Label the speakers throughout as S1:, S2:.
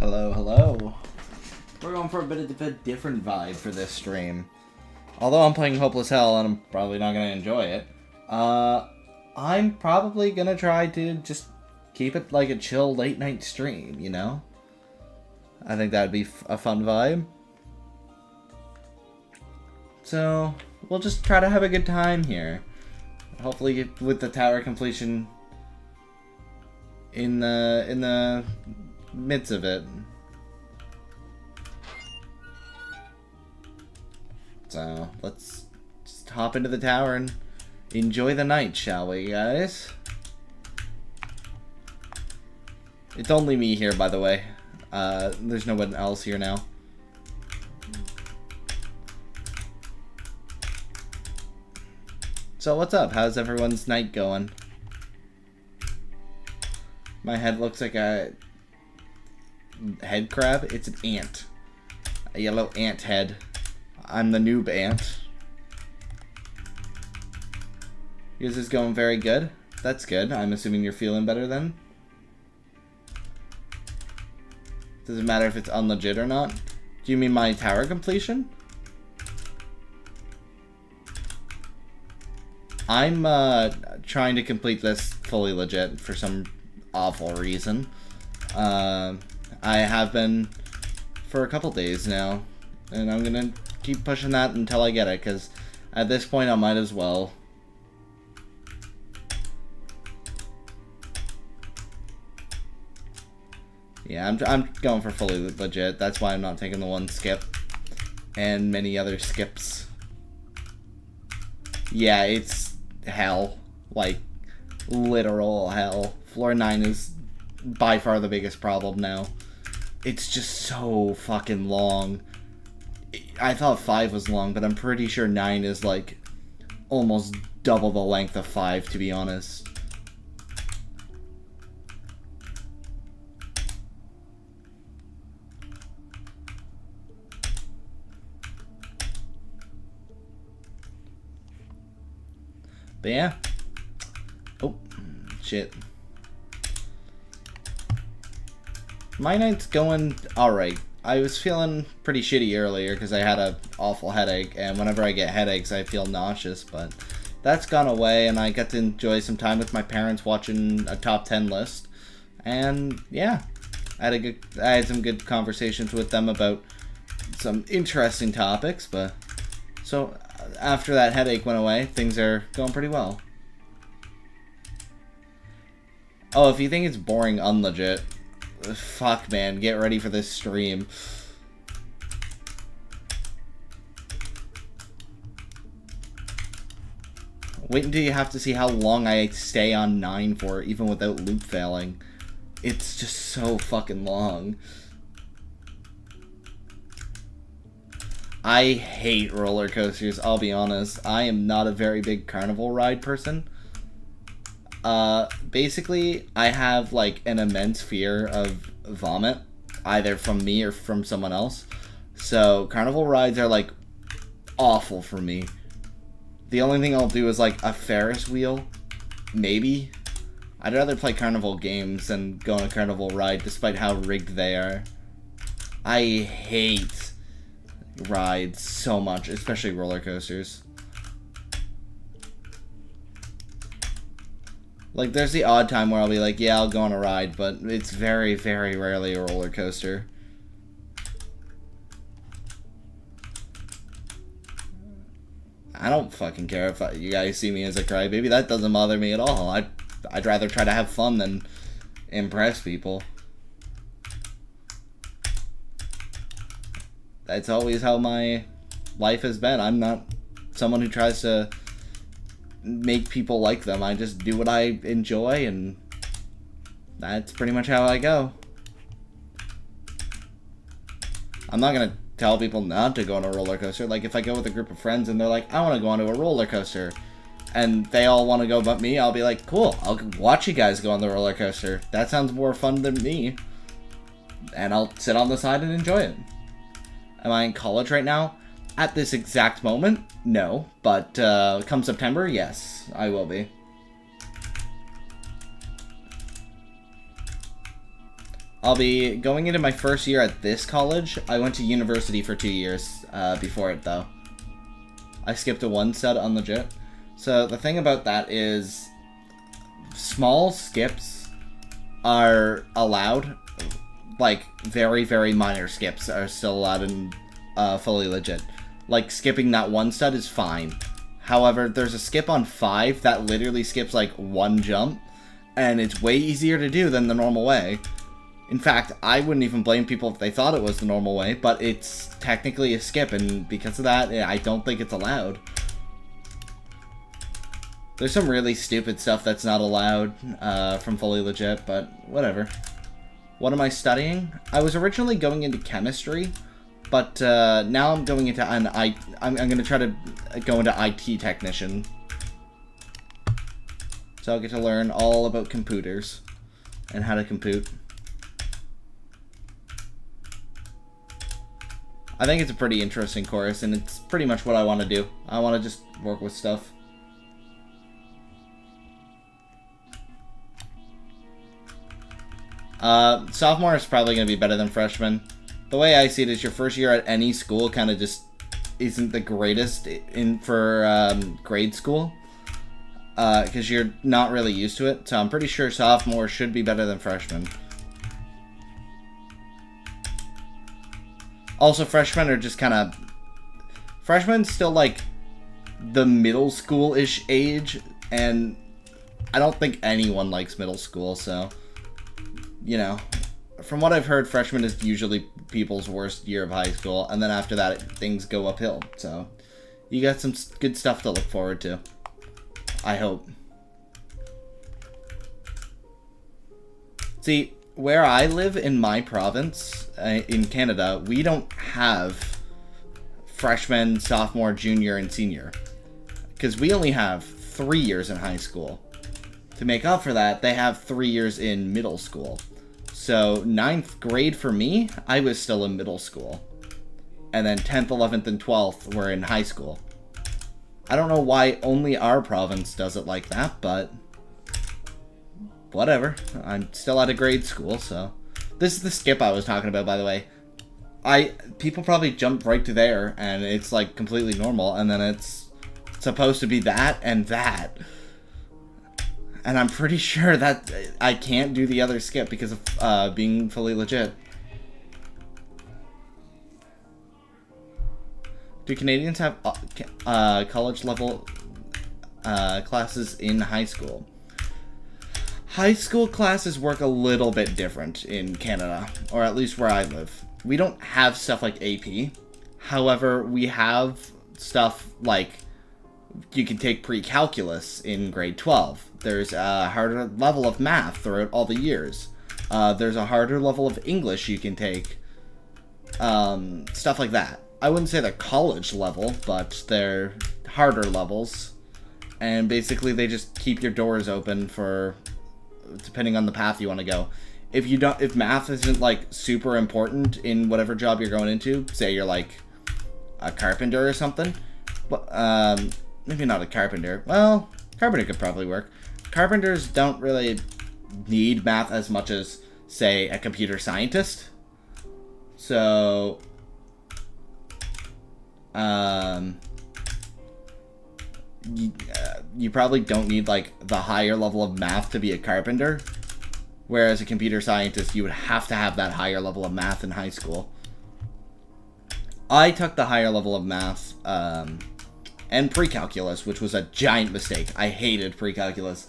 S1: Hello, hello. We're going for a bit of a different vibe for this stream. Although I'm playing Hopeless Hell and I'm probably not going to enjoy it, I'm probably going to try to just keep it like a chill late night stream, you know? I think that'd be a fun vibe. So, we'll just try to have a good time here. Hopefully with the tower completion in the midst of it. So, let's just hop into the tower and enjoy the night, shall we, guys? It's only me here, by the way. There's no one else here now. So, what's up? How's everyone's night going? My head looks like a head crab. It's an ant. A yellow ant head. I'm the noob ant. Yours is going very good. That's good. I'm assuming you're feeling better then. Does it matter if it's unlegit or not? Do you mean my tower completion? I'm trying to complete this fully legit for some awful reason. I have been for a couple days now, and I'm gonna keep pushing that until I get it, because at this point I might as well. Yeah, I'm going for fully legit. That's why I'm not taking the one skip and many other skips. Yeah, it's hell. Like, literal hell. Floor 9 is by far the biggest problem now. It's just so fucking long. I thought 5 was long, but I'm pretty sure 9 is like almost double the length of 5, to be honest. But yeah. Oh, shit. My night's going alright. I was feeling pretty shitty earlier because I had an awful headache, and whenever I get headaches I feel nauseous, but that's gone away, and I got to enjoy some time with my parents watching a top 10 list. And yeah, I had some good conversations with them about some interesting topics, but so after that headache went away, things are going pretty well. Oh, if you think it's boring unlegit, fuck man, get ready for this stream. Wait until you have to see how long I stay on 9 for, even without loop failing. It's just so fucking long. I hate roller coasters, I'll be honest. I am not a very big carnival ride person. Basically, I have like an immense fear of vomit, either from me or from someone else. So carnival rides are like awful for me. The only thing I'll do is like a Ferris wheel, maybe. I'd rather play carnival games than go on a carnival ride, despite how rigged they are. I hate rides so much, especially roller coasters. Like, there's the odd time where I'll be like, yeah, I'll go on a ride, but it's very, very rarely a roller coaster. I don't fucking care if you guys see me as a crybaby. That doesn't bother me at all. I'd rather try to have fun than impress people. That's always how my life has been. I'm not someone who tries to make people like them. I just do what I enjoy, and that's pretty much how I go. I'm not gonna tell people not to go on a roller coaster. Like, if I go with a group of friends and they're like, I want to go onto a roller coaster, and they all want to go but me, I'll be like, cool, I'll watch you guys go on the roller coaster. That sounds more fun than me. And I'll sit on the side and enjoy it. Am I in college right now? At this exact moment, no. But come September, yes, I will be. I'll be going into my first year at this college. I went to university for 2 years before it, though. I skipped a 1 stud on legit. So the thing about that is small skips are allowed. Like, very, very minor skips are still allowed in fully legit. Like, skipping that 1 stud is fine. However, there's a skip on 5 that literally skips, like, 1 jump. And it's way easier to do than the normal way. In fact, I wouldn't even blame people if they thought it was the normal way, but it's technically a skip, and because of that, I don't think it's allowed. There's some really stupid stuff that's not allowed from fully legit, but whatever. What am I studying? I was originally going into chemistry, but now I'm going into I'm going to try to go into IT technician. So I'll get to learn all about computers and how to compute. I think it's a pretty interesting course, and it's pretty much what I want to do. I want to just work with stuff. Sophomore is probably going to be better than freshman. The way I see it is your first year at any school kind of just isn't the greatest for grade school. Because you're not really used to it. So I'm pretty sure sophomore should be better than freshman. Also, freshmen are just kind of... Freshmen still, like, the middle school-ish age. And I don't think anyone likes middle school, so... You know, from what I've heard, freshman is usually people's worst year of high school. And then after that, things go uphill. So, you got some good stuff to look forward to. I hope. See, where I live in my province, in Canada, we don't have freshman, sophomore, junior, and senior. Because we only have 3 years in high school. To make up for that, they have 3 years in middle school. So, 9th grade for me, I was still in middle school. And then 10th, 11th, and 12th were in high school. I don't know why only our province does it like that, but whatever. I'm still at a grade school, so. This is the skip I was talking about, by the way. People probably jump right to there, and it's like completely normal, and then it's supposed to be that and that. And I'm pretty sure that I can't do the other skip because of being fully legit. Do Canadians have college level classes in high school? High school classes work a little bit different in Canada, or at least where I live. We don't have stuff like AP. However, we have stuff like you can take pre-calculus in grade 12. There's a harder level of math throughout all the years. There's a harder level of English you can take. Stuff like that. I wouldn't say they're college level, but they're harder levels. And basically they just keep your doors open for depending on the path you want to go. If math isn't like super important in whatever job you're going into, say you're like a carpenter or something, maybe not a carpenter. Well, carpenter could probably work. Carpenters don't really need math as much as, say, a computer scientist. So, you probably don't need, like, the higher level of math to be a carpenter. Whereas a computer scientist, you would have to have that higher level of math in high school. I took the higher level of math, and pre-calculus, which was a giant mistake. I hated pre-calculus.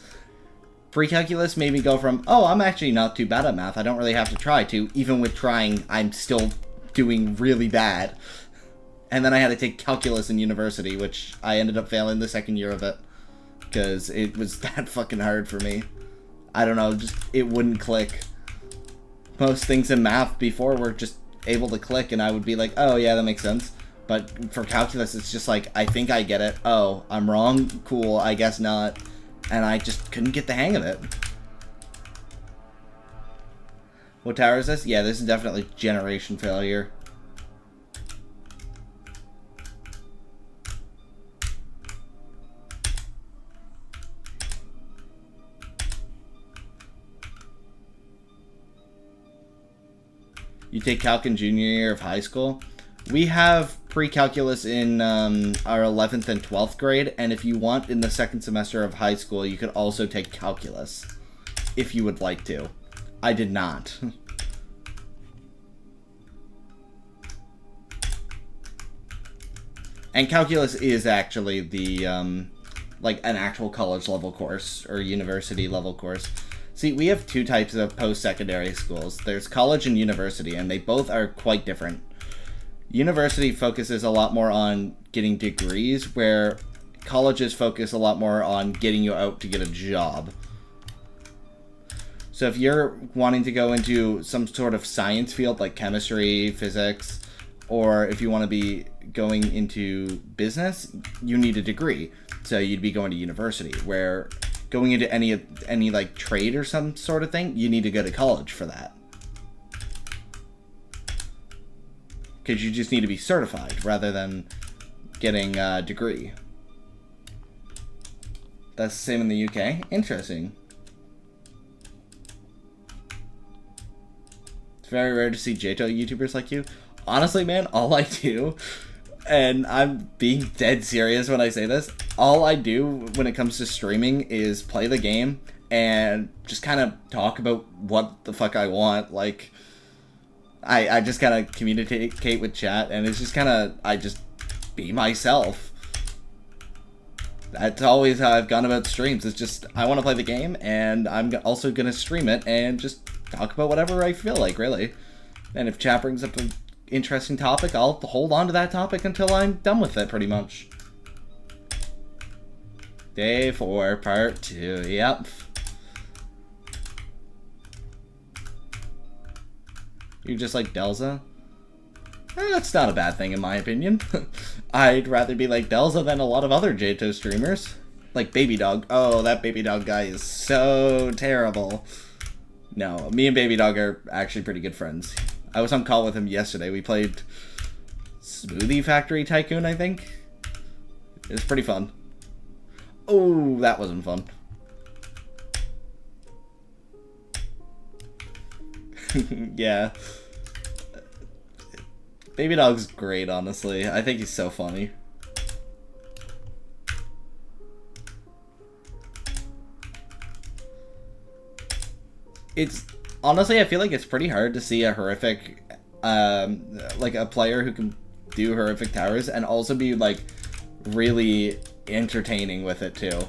S1: Pre-calculus made me go from, oh, I'm actually not too bad at math, I don't really have to try, to, even with trying, I'm still doing really bad. And then I had to take calculus in university, which I ended up failing the second year of it. Because it was that fucking hard for me. I don't know, just, it wouldn't click. Most things in math before were just able to click, and I would be like, oh yeah, that makes sense. But for calculus, it's just like, I think I get it. Oh, I'm wrong? Cool, I guess not. And I just couldn't get the hang of it. What tower is this? Yeah, this is definitely generation failure. you take calc in junior year of high school. We have pre-calculus in our 11th and 12th grade, and if you want, in the second semester of high school, you could also take calculus, if you would like to. I did not. And calculus is actually the, like, an actual college level course, or university level course. See, we have two types of post-secondary schools. There's college and university, and they both are quite different. University focuses a lot more on getting degrees, where colleges focus a lot more on getting you out to get a job. So if you're wanting to go into some sort of science field like chemistry, physics, or if you want to be going into business, you need a degree. So you'd be going to university, where going into any like trade or some sort of thing, you need to go to college for that. Because you just need to be certified rather than getting a degree. That's the same in the UK? Interesting. It's very rare to see JToH YouTubers like you. Honestly, man, all I do, and I'm being dead serious when I say this, all I do when it comes to streaming is play the game and just kind of talk about what the fuck I want. Like, I just kind of communicate with chat, and it's just kind of, I just be myself. That's always how I've gone about streams. It's just, I want to play the game, and I'm also going to stream it, and just talk about whatever I feel like, really. And if chat brings up an interesting topic, I'll hold on to that topic until I'm done with it, pretty much. Day 4, part 2, yep. You're just like Delza? That's not a bad thing in my opinion. I'd rather be like Delza than a lot of other JToH streamers. Like Baby Dog. Oh, that Baby Dog guy is so terrible. No, me and Baby Dog are actually pretty good friends. I was on call with him yesterday. We played Smoothie Factory Tycoon, I think. It was pretty fun. Oh, that wasn't fun. Yeah. Baby Dog's great, honestly. I think he's so funny. It's honestly, I feel like it's pretty hard to see a horrific, like a player who can do horrific towers and also be like really entertaining with it too.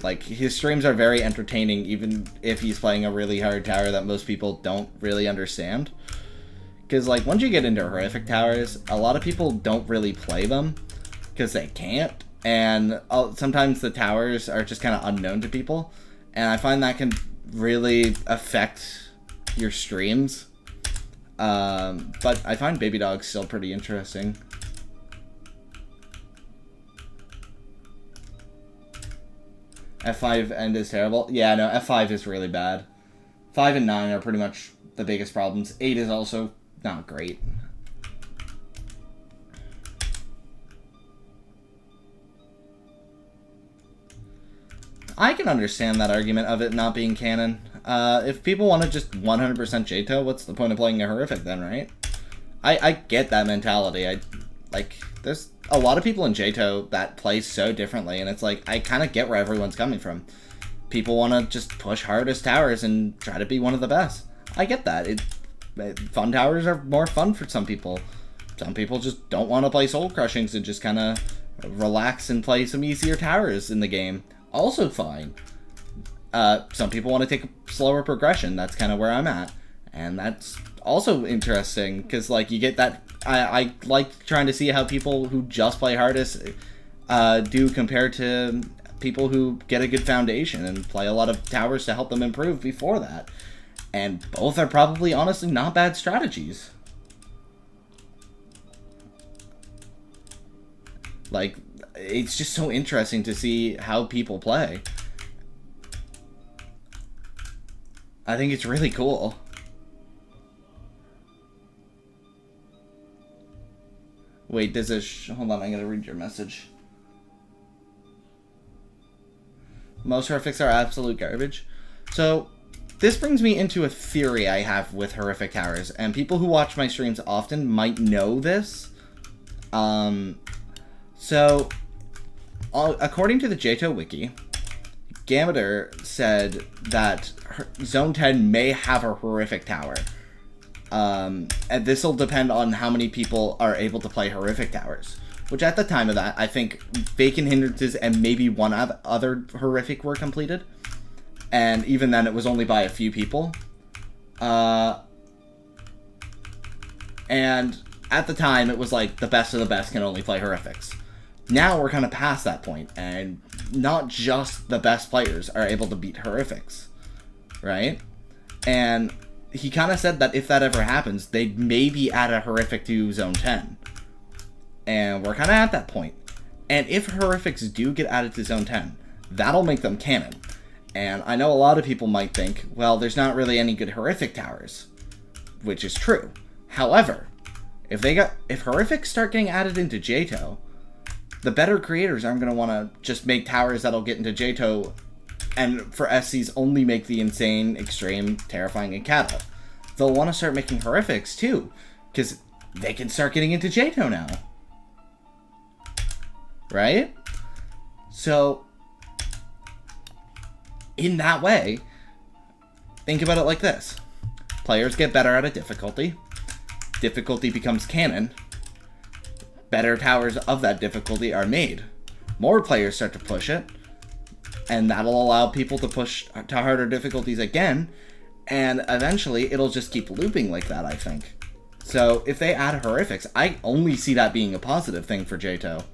S1: Like, his streams are very entertaining even if he's playing a really hard tower that most people don't really understand. Because, like, once you get into horrific towers, a lot of people don't really play them because they can't. And sometimes the towers are just kind of unknown to people. And I find that can really affect your streams. But I find Baby Dog still pretty interesting. F5 end is terrible. Yeah, no, F5 is really bad. 5 and 9 are pretty much the biggest problems. 8 is also not great. I can understand that argument of it not being canon. If people want to just 100% JToH, what's the point of playing a horrific then, right? I get that mentality. There's a lot of people in JToH that play so differently, and it's like, I kind of get where everyone's coming from. People want to just push hardest towers and try to be one of the best. I get that. Fun towers are more fun for some people. Some people just don't want to play soul crushings and just kind of relax and play some easier towers in the game. Also fine. Some people want to take a slower progression. That's kind of where I'm at. And that's also interesting, because, like, you get that... I like trying to see how people who just play hardest do compared to people who get a good foundation and play a lot of towers to help them improve before that. And both are probably, honestly, not bad strategies. Like, it's just so interesting to see how people play. I think it's really cool. Wait, does this... Hold on, I gotta read your message. Most horrifics are absolute garbage. So, this brings me into a theory I have with horrific towers, and people who watch my streams often might know this. So, according to the JToH wiki, Gameter said that Zone 10 may have a horrific tower. And this will depend on how many people are able to play horrific towers. Which at the time of that, I think Vacant Hindrances and maybe one other horrific were completed. And even then, it was only by a few people. And at the time, it was like the best of the best can only play horrifics. Now we're kind of past that point, and not just the best players are able to beat horrifics, right? And he kind of said that if that ever happens, they'd maybe add a horrific to Zone 10. And we're kind of at that point. And if horrifics do get added to Zone 10, that'll make them canon. And I know a lot of people might think, well, there's not really any good horrific towers, which is true. However, if horrifics start getting added into JToH, the better creators aren't going to want to just make towers that'll get into JToH and for SCs only make the insane, extreme, terrifying, and cattle. They'll want to start making horrifics too, because they can start getting into JToH now. Right? So, in that way, think about it like this. Players get better at a difficulty. Difficulty becomes canon. Better towers of that difficulty are made. More players start to push it. And that'll allow people to push to harder difficulties again. And eventually, it'll just keep looping like that, I think. So, if they add horrifics, I only see that being a positive thing for JToH.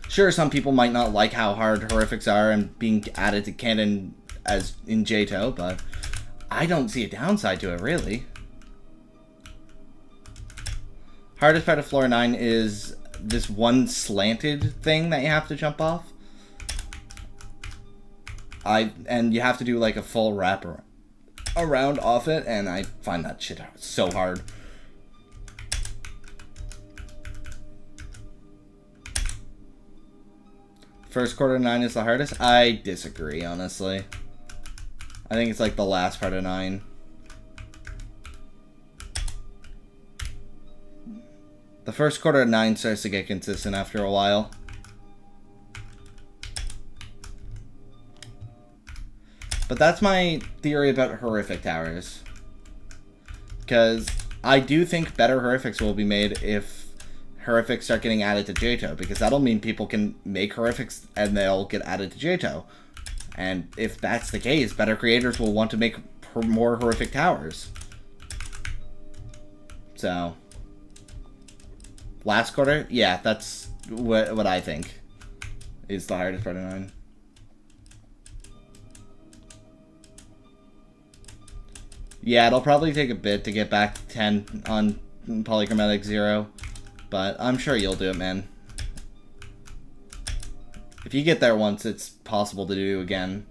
S1: Sure, some people might not like how hard horrifics are and being added to canon as in JToH, but I don't see a downside to it, really. Hardest part of Floor 9 is this one slanted thing that you have to jump off. And you have to do like a full wrap around off it, and I find that shit so hard. First quarter 9 is the hardest? I disagree, honestly. I think it's like the last part of 9. The first quarter of 9 starts to get consistent after a while. But that's my theory about horrific towers. Because I do think better horrifics will be made if horrifics start getting added to JToH, because that'll mean people can make horrifics and they'll get added to JToH. And if that's the case, better creators will want to make more horrific towers. So, last quarter? Yeah, that's what I think is the hardest part of 9. Yeah, it'll probably take a bit to get back to 10 on Polychromatic 0. But I'm sure you'll do it, man. If you get there once, it's possible to do again.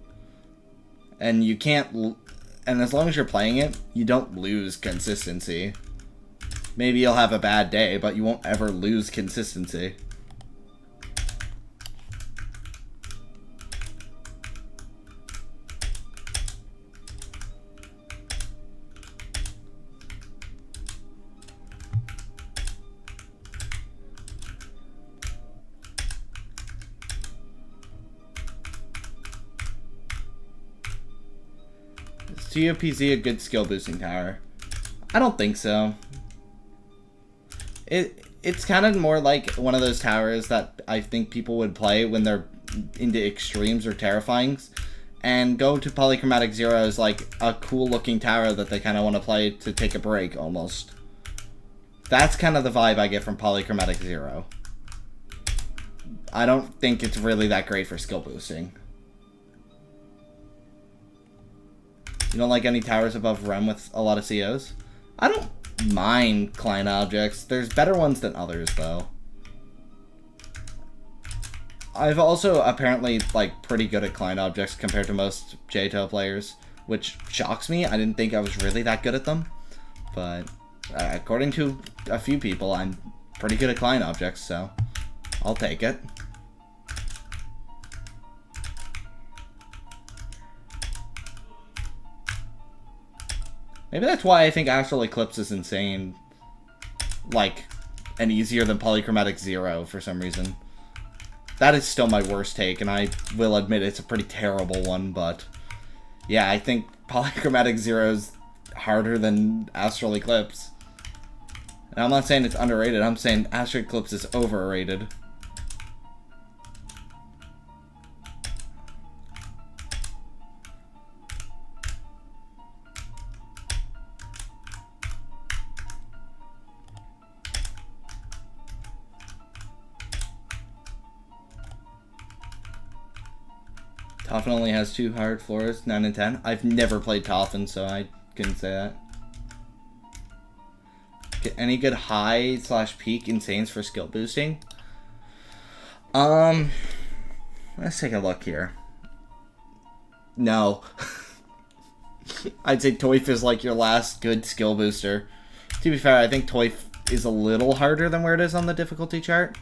S1: And you can't... And as long as you're playing it, you don't lose consistency. Maybe you'll have a bad day, but you won't ever lose consistency. Is TOPZ a good skill boosting tower? I don't think so. It's kind of more like one of those towers that I think people would play when they're into extremes or terrifyings, and go to Polychromatic 0 as like a cool looking tower that they kind of want to play to take a break almost. That's kind of the vibe I get from Polychromatic 0. I don't think it's really that great for skill boosting. You don't like any towers above Rem with a lot of COs? I don't mind client objects. There's better ones than others, though. I've also apparently like pretty good at client objects compared to most JToH players, which shocks me. I didn't think I was really that good at them, but according to a few people, I'm pretty good at client objects, so I'll take it. Maybe that's why I think Astral Eclipse is insane. Like, and easier than Polychromatic Zero for some reason. That is still my worst take, and I will admit it's a pretty terrible one, but... Yeah, I think Polychromatic Zero is harder than Astral Eclipse. And I'm not saying it's underrated, I'm saying Astral Eclipse is overrated. Toffin only has 2 hard floors, 9 and 10. I've never played Toffin, so I couldn't say that. Get any good high / peak insanes for skill boosting? Let's take a look here. No. I'd say Toif is like your last good skill booster. To be fair, I think Toif is a little harder than where it is on the difficulty chart.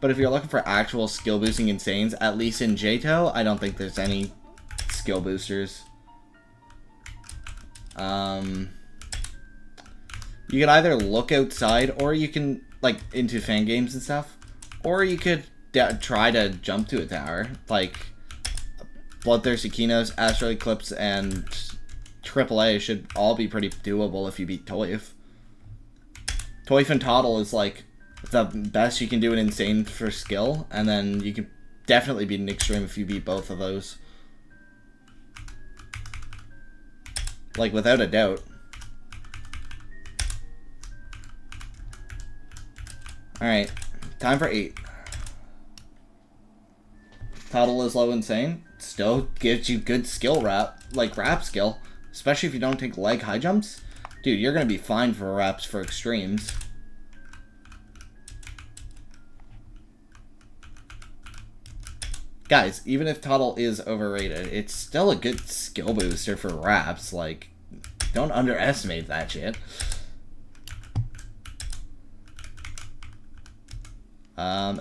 S1: But if you're looking for actual skill boosting insanes, at least in JToH, I don't think there's any skill boosters. You could either look outside, or you can, like, into fan games and stuff, or you could try to jump to a tower. Like, Bloodthirsty Kinos, Astral Eclipse, and AAA should all be pretty doable if you beat Toif. Toif and Toddle is, like, the best you can do an insane for skill, and then you can definitely beat an extreme if you beat both of those. Like, without a doubt. Alright, time for 8. Toddle is low insane. Still gives you good skill wrap, like wrap skill. Especially if you don't take leg high jumps. Dude, you're gonna be fine for wraps for extremes. Guys, even if Toddle is overrated, it's still a good skill booster for wraps. Like, don't underestimate that shit.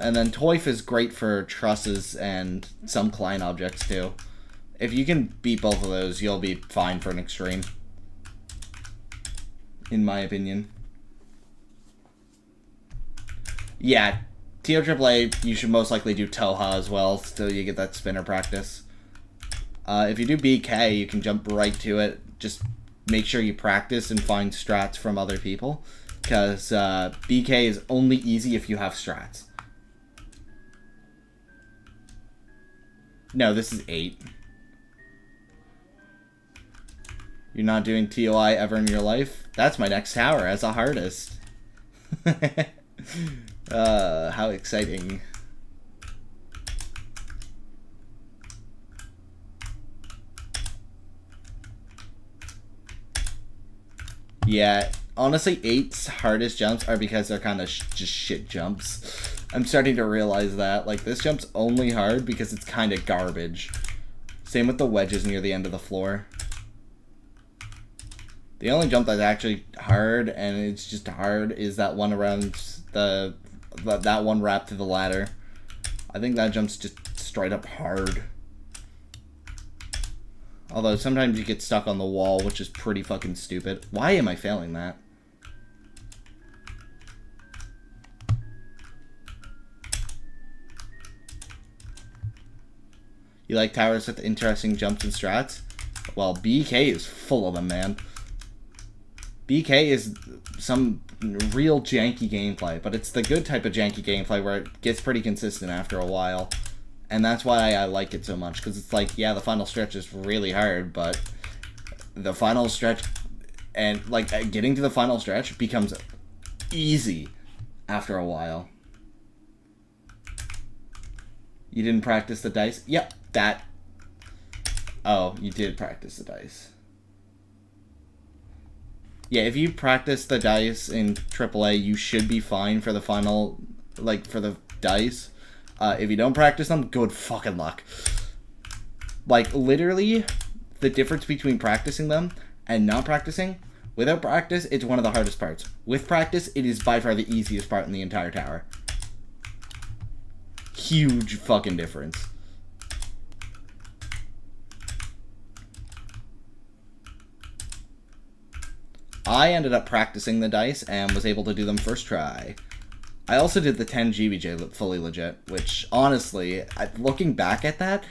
S1: And then Toif is great for trusses and some client objects too. If you can beat both of those, you'll be fine for an extreme. In my opinion. Yeah, TOAAA, you should most likely do Toha as well, so you get that spinner practice. If you do BK, you can jump right to it. Just make sure you practice and find strats from other people, because BK is only easy if you have strats. No, this is 8. You're not doing TOI ever in your life? That's my next tower as a hardest. How exciting. Yeah, honestly, 8's hardest jumps are because they're kind of just shit jumps. I'm starting to realize that. Like, this jump's only hard because it's kind of garbage. Same with the wedges near the end of the floor. The only jump that's actually hard, and it's just hard, is that one around that one wrap to the ladder. I think that jump's just straight up hard. Although sometimes you get stuck on the wall, which is pretty fucking stupid. Why am I failing that? You like towers with interesting jumps and strats? Well, BK is full of them, man. BK is some real janky gameplay, but it's the good type of janky gameplay where it gets pretty consistent after a while. And that's why I like it so much, because it's like, yeah, the final stretch is really hard, but the final stretch, and like getting to the final stretch becomes easy after a while. You didn't practice the dice? Yep, that. Oh, you did practice the dice. Yeah, if you practice the dice in AAA, you should be fine for the final, like, for the dice. If you don't practice them, good fucking luck. Like, literally, the difference between practicing them and not practicing, without practice, it's one of the hardest parts. With practice, it is by far the easiest part in the entire tower. Huge fucking difference. I ended up practicing the dice and was able to do them first try. I also did the 10 GBJ fully legit, which honestly, looking back at that,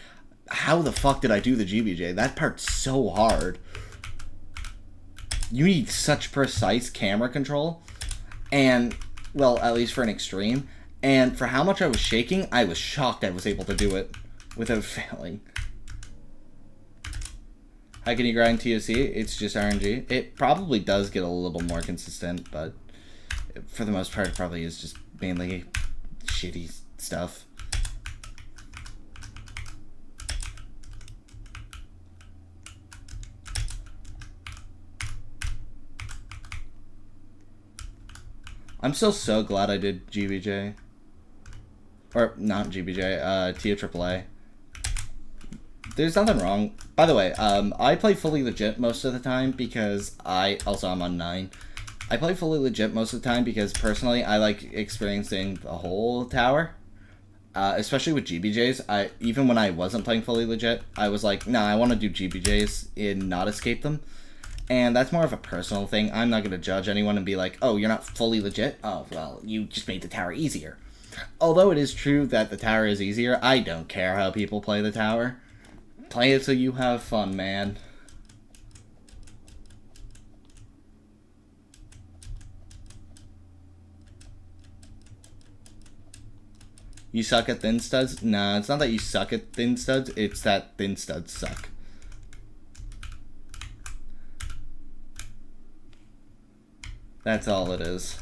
S1: how the fuck did I do the GBJ? That part's so hard. You need such precise camera control, and, well, at least for an extreme, and for how much I was shaking, I was shocked I was able to do it without failing. How can you grind TOC? It's just RNG. It probably does get a little more consistent, but for the most part, it probably is just mainly shitty stuff. I'm still so glad I did GBJ. Or, not GBJ, TOAAA. There's nothing wrong. By the way, I play fully legit most of the time because I'm on 9. I play fully legit most of the time because, personally, I like experiencing the whole tower. Especially with GBJs. Even when I wasn't playing fully legit, I was like, nah, I want to do GBJs and not escape them. And that's more of a personal thing. I'm not going to judge anyone and be like, oh, you're not fully legit? Oh, well, you just made the tower easier. Although it is true that the tower is easier, I don't care how people play the tower. Play it so you have fun, man. You suck at thin studs? Nah, it's not that you suck at thin studs, it's that thin studs suck. That's all it is.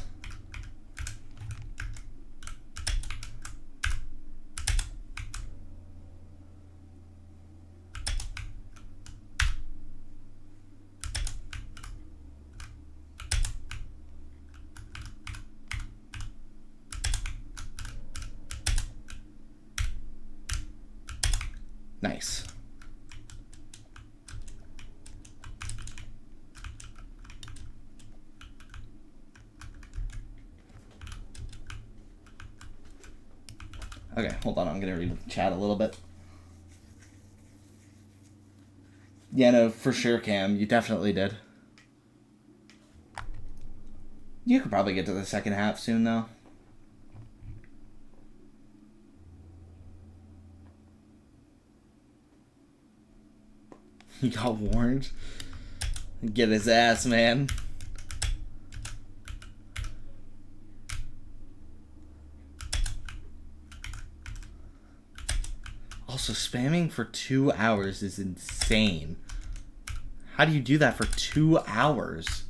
S1: Nice. Okay, hold on, I'm gonna read chat a little bit. Yeah, no, for sure, Cam, you definitely did. You could probably get to the second half soon, though. He got warned. Get his ass, man. Also, spamming for 2 hours is insane. How do you do that for 2 hours?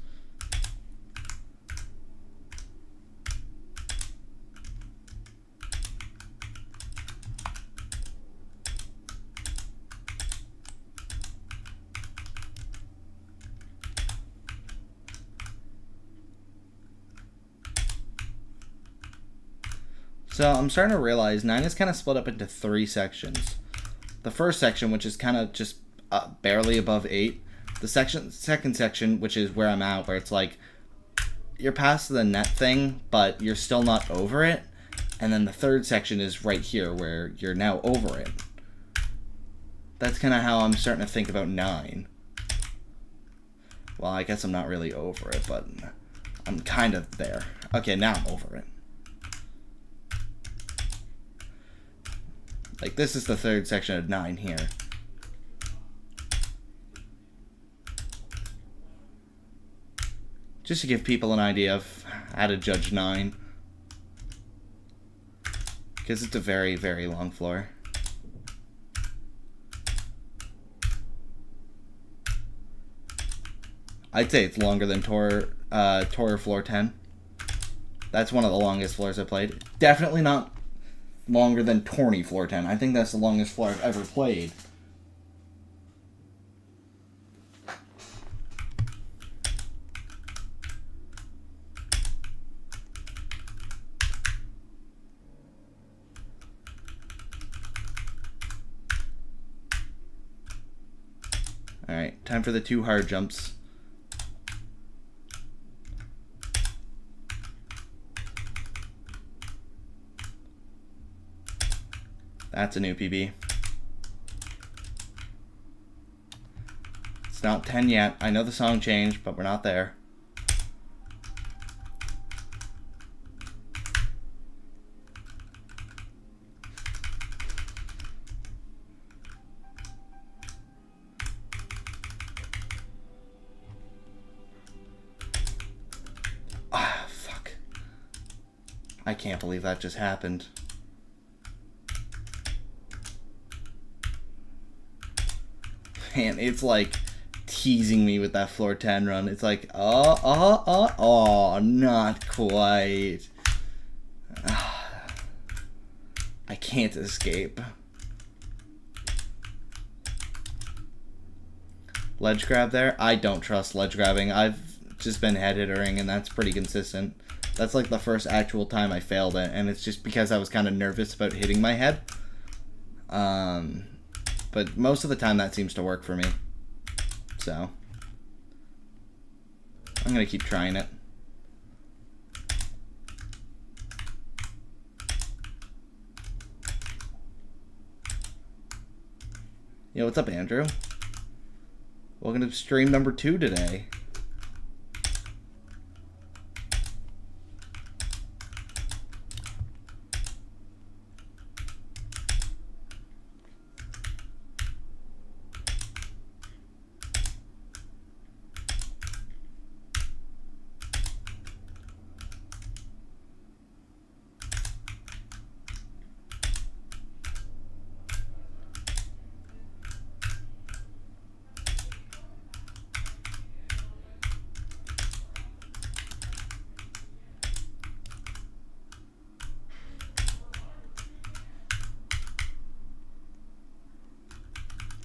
S1: So I'm starting to realize 9 is kind of split up into 3 sections. The first section, which is kind of just barely above 8. The second section, which is where I'm at, where it's like you're past the net thing, but you're still not over it. And then the third section is right here, where you're now over it. That's kind of how I'm starting to think about 9. Well, I guess I'm not really over it, but I'm kind of there. Okay, now I'm over it. Like, this is the third section of 9 here. Just to give people an idea of how to judge 9. Because it's a very, very long floor. I'd say it's longer than Tor Floor 10. That's one of the longest floors I've played. Definitely not longer than Torny Floor 10. I think that's the longest floor I've ever played. Alright, time for the 2 hard jumps. That's a new PB. It's not 10 yet. I know the song changed, but we're not there. I can't believe that just happened. Man, it's like teasing me with that floor 10 run. It's like, oh, not quite. I can't escape. Ledge grab there? I don't trust ledge grabbing. I've just been head hittering, and that's pretty consistent. That's like the first actual time I failed it, and it's just because I was kind of nervous about hitting my head. But most of the time that seems to work for me. So I'm gonna keep trying it. Yo, what's up, Andrew? Welcome to stream number 2 today.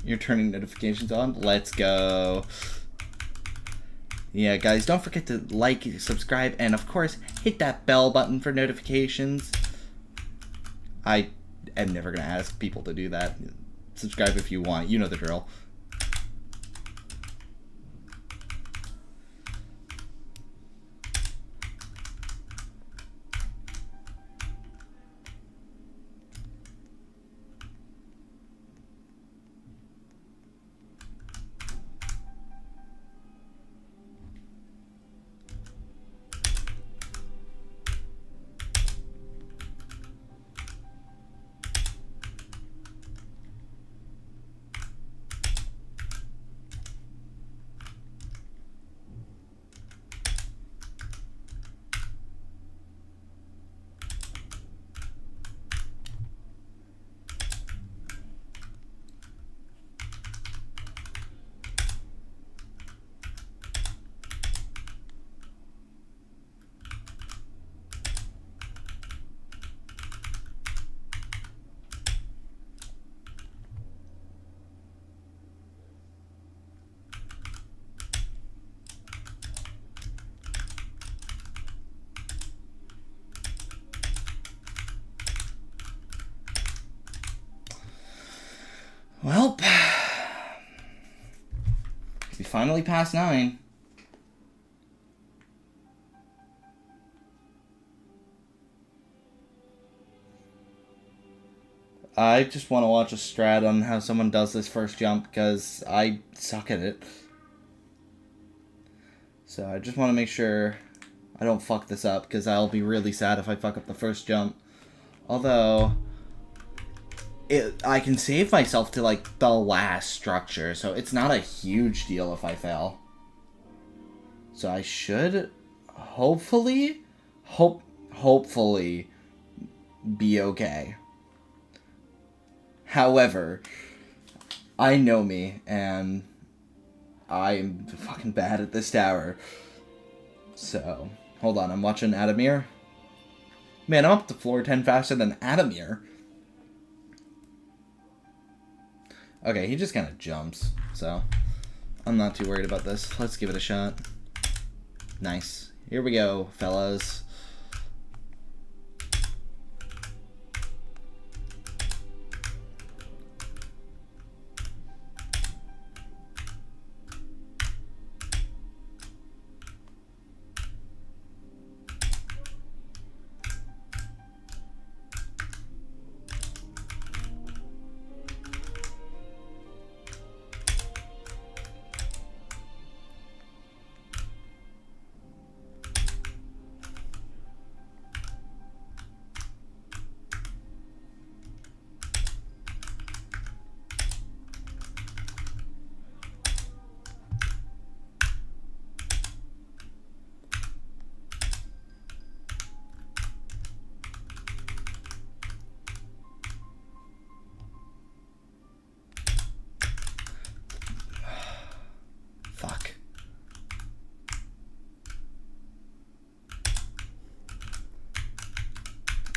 S1: You're turning notifications on? Let's go. Yeah, guys, don't forget to like, subscribe, and of course, hit that bell button for notifications. I am never going to ask people to do that. Subscribe if you want. You know the drill. Well, we finally passed 9. I just want to watch a strat on how someone does this first jump because I suck at it. So I just want to make sure I don't fuck this up because I'll be really sad if I fuck up the first jump. Although I can save myself to like the last structure, so it's not a huge deal if I fail. So I should hopefully be okay. However, I know me and I'm fucking bad at this tower. So hold on, I'm watching Adamir. Man, I'm up to floor 10 faster than Adamir. Okay, he just kind of jumps, so I'm not too worried about this. Let's give it a shot. Nice. Here we go, fellas.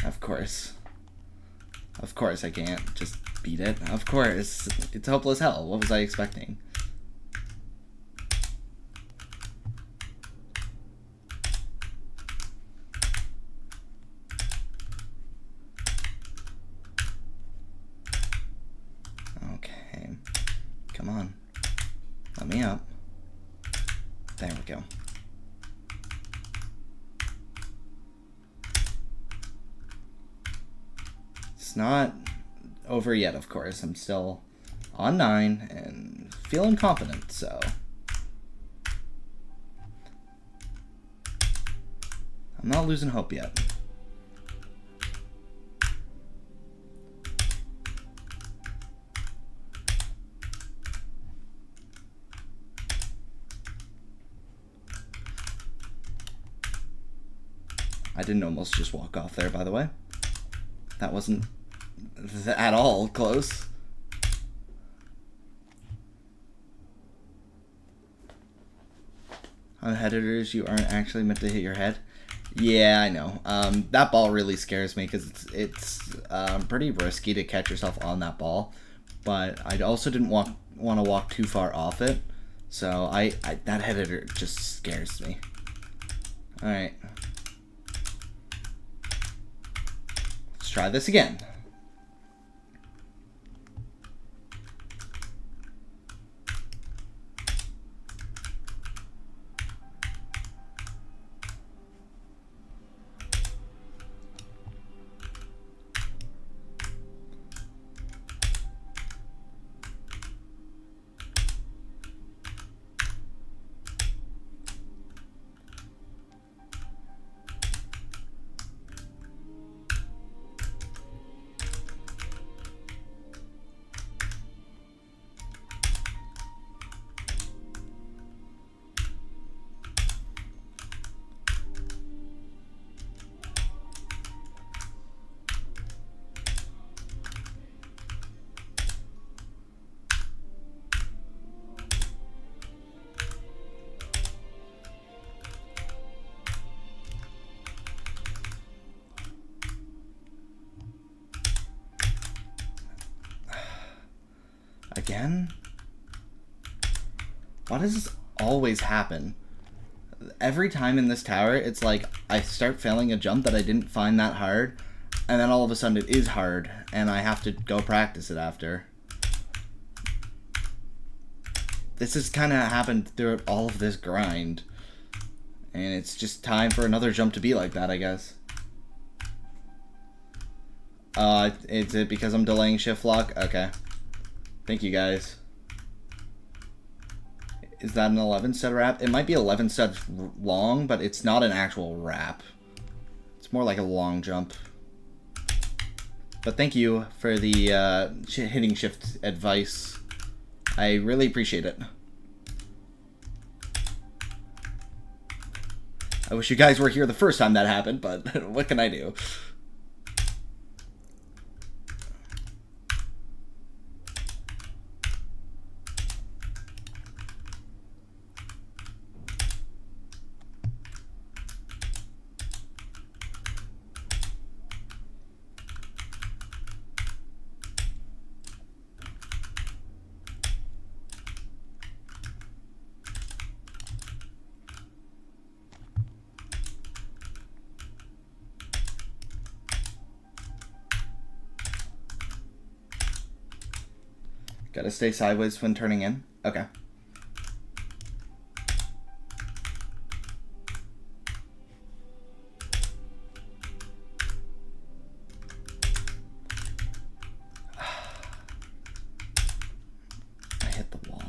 S1: Of course. Of course I can't just beat it. Of course. It's hopeless hell. What was I expecting? Okay. Come on. Let me up. There we go. It's not over yet, of course. I'm still on 9 and feeling confident, so. I'm not losing hope yet. I didn't almost just walk off there, by the way. That wasn't at all close. On headers, you aren't actually meant to hit your head. Yeah, I know. That ball really scares me because it's pretty risky to catch yourself on that ball. But I also didn't want to walk too far off it. So that header just scares me. All right. Let's try this again. Again? Why does this always happen? Every time in this tower, it's like I start failing a jump that I didn't find that hard, and then all of a sudden it is hard, and I have to go practice it after. This has kind of happened throughout all of this grind, and it's just time for another jump to be like that, I guess. Is it because I'm delaying shift lock? Okay. Thank you, guys. Is that an 11 stud wrap? It might be 11 studs long, but it's not an actual wrap. It's more like a long jump. But thank you for the hitting shift advice. I really appreciate it. I wish you guys were here the first time that happened, but what can I do? Gotta stay sideways when turning in? Okay. I hit the wall.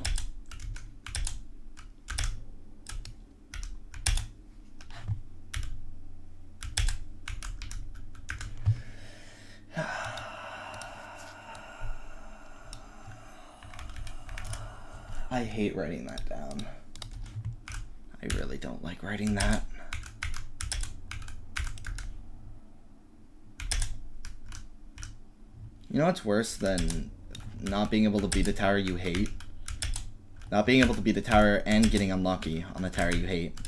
S1: I hate writing that down. I really don't like writing that. You know what's worse than not being able to beat a tower you hate? Not being able to beat a tower and getting unlucky on a tower you hate.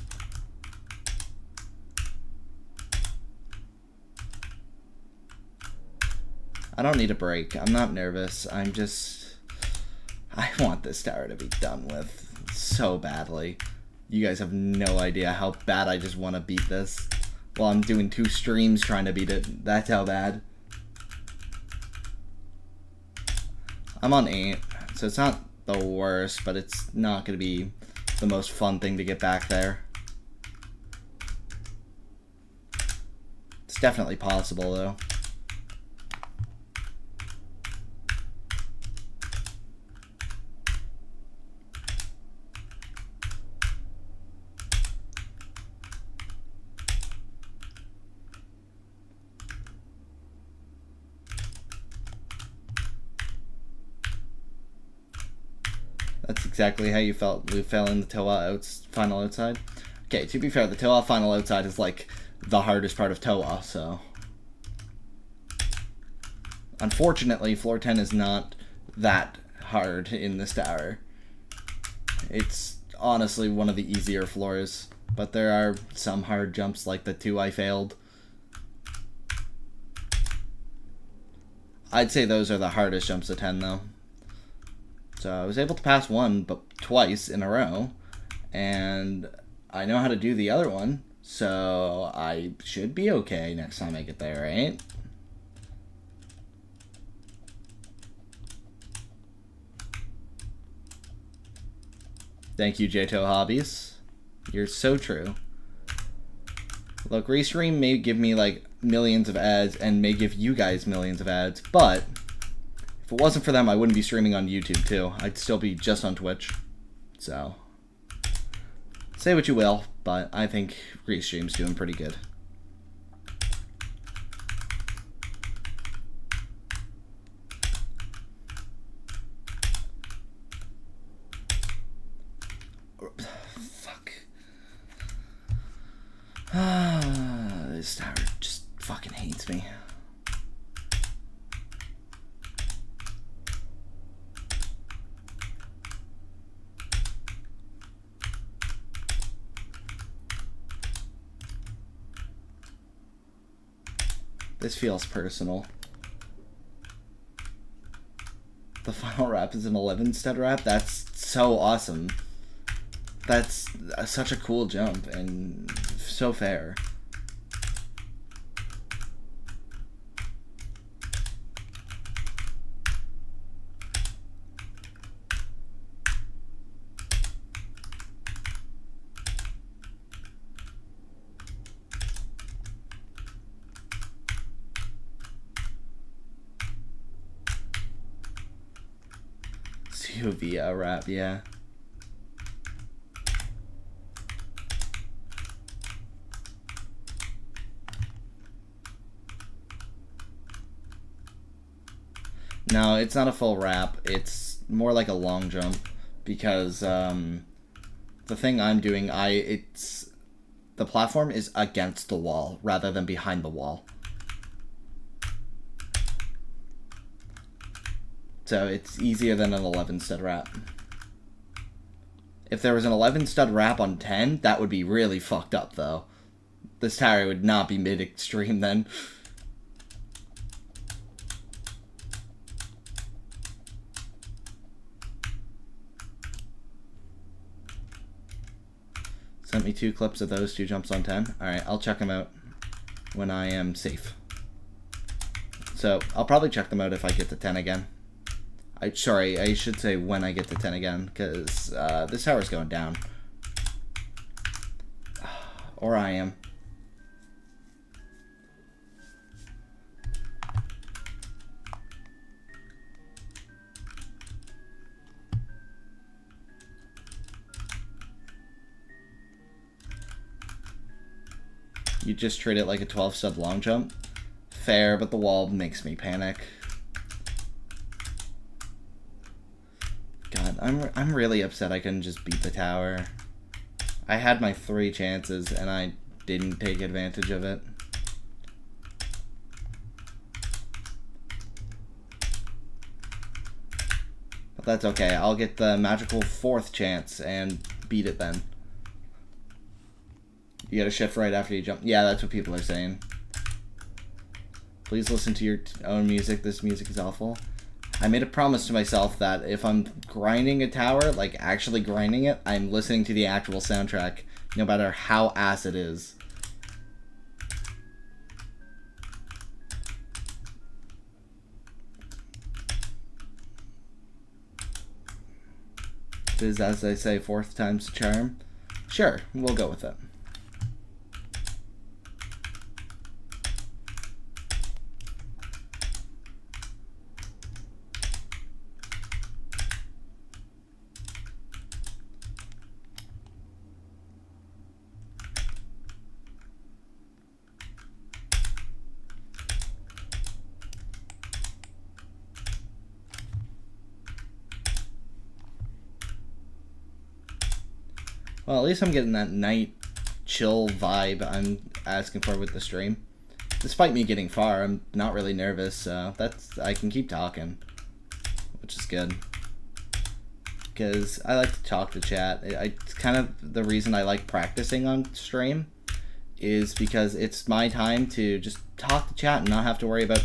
S1: I don't need a break. I'm not nervous. I want this tower to be done with so badly. You guys have no idea how bad I just want to beat this. Well, I'm doing 2 streams trying to beat it. That's how bad. I'm on 8, so it's not the worst, but it's not going to be the most fun thing to get back there. It's definitely possible, though. That's exactly how you felt in the ToH final outside. Okay, to be fair, the ToH final outside is like the hardest part of ToH, so. Unfortunately, floor 10 is not that hard in this tower. It's honestly one of the easier floors, but there are some hard jumps like the 2 I failed. I'd say those are the hardest jumps to 10 though. So I was able to pass one, but twice in a row, and I know how to do the other one, so I should be okay next time I get there, right? Thank you, JToH Hobbies. You're so true. Look, Restream may give me like millions of ads and may give you guys millions of ads, but if it wasn't for them, I wouldn't be streaming on YouTube, too. I'd still be just on Twitch. So, say what you will, but I think Restream's doing pretty good. Fuck. This tower just fucking hates me. This feels personal. The final wrap is an 11 stud wrap? That's so awesome. That's such a cool jump and so fair. Via wrap, yeah. No, it's not a full wrap. It's more like a long jump because the thing I'm doing, the platform is against the wall rather than behind the wall. So it's easier than an 11 stud wrap. If there was an 11 stud wrap on 10, that would be really fucked up though. This tower would not be mid-extreme then. Sent me 2 clips of those 2 jumps on 10. Alright, I'll check them out when I am safe. So, I'll probably check them out if I get to 10 again. Sorry, I should say when I get to 10 again, because this tower's going down. Or I am. You just treat it like a 12 stud long jump. Fair, but the wall makes me panic. God, I'm really upset I couldn't just beat the tower. I had my 3 chances and I didn't take advantage of it. But that's okay. I'll get the magical 4th chance and beat it then. You gotta shift right after you jump. Yeah, that's what people are saying. Please listen to your own music. This music is awful. I made a promise to myself that if I'm grinding a tower, like actually grinding it, I'm listening to the actual soundtrack, no matter how ass it is. It is, as they say, fourth time's the charm. Sure, we'll go with it. Well, at least I'm getting that night chill vibe I'm asking for with the stream. Despite me getting far, I'm not really nervous, so I can keep talking, which is good. Because I like to talk to chat. It's kind of the reason I like practicing on stream, is because it's my time to just talk to chat and not have to worry about,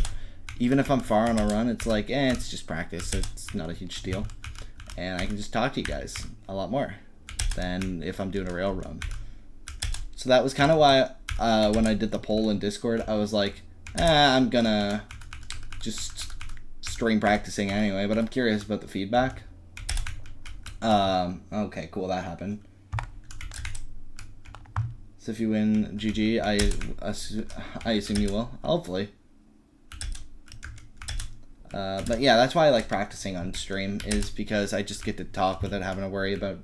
S1: even if I'm far on a run, it's like, it's just practice. It's not a huge deal. And I can just talk to you guys a lot more than if I'm doing a rail run. So that was kind of why when I did the poll in Discord, I was like, I'm gonna just stream practicing anyway, but I'm curious about the feedback. Okay, cool, that happened. So if you win GG, I assume you will, hopefully. But yeah, that's why I like practicing on stream, is because I just get to talk without having to worry about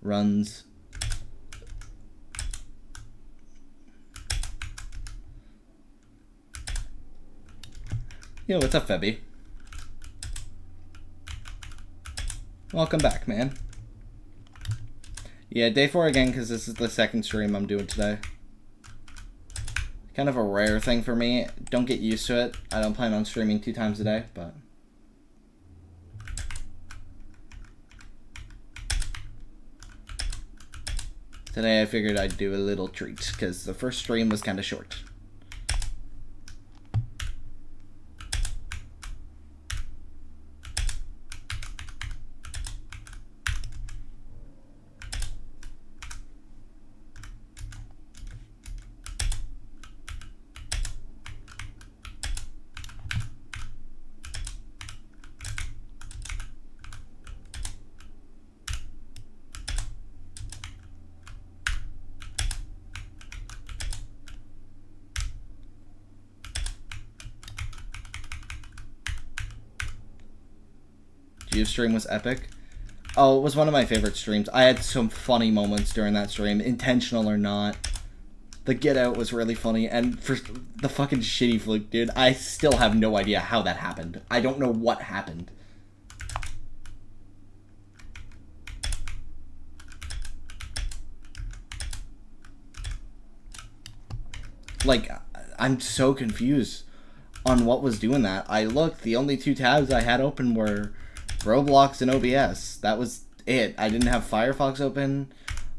S1: runs. Yo, what's up, Febby? Welcome back, man. Yeah, day 4 again, because this is the second stream I'm doing today. Kind of a rare thing for me. Don't get used to it. I don't plan on streaming 2 times a day, but... today I figured I'd do a little treat, because the first stream was kind of short. Stream was epic. Oh, it was one of my favorite streams. I had some funny moments during that stream, intentional or not. The get out was really funny, and for the fucking shitty fluke, dude, I still have no idea how that happened. I don't know what happened. Like, I'm so confused on what was doing that. I looked, the only 2 tabs I had open were Roblox and OBS. That was it. I didn't have Firefox open.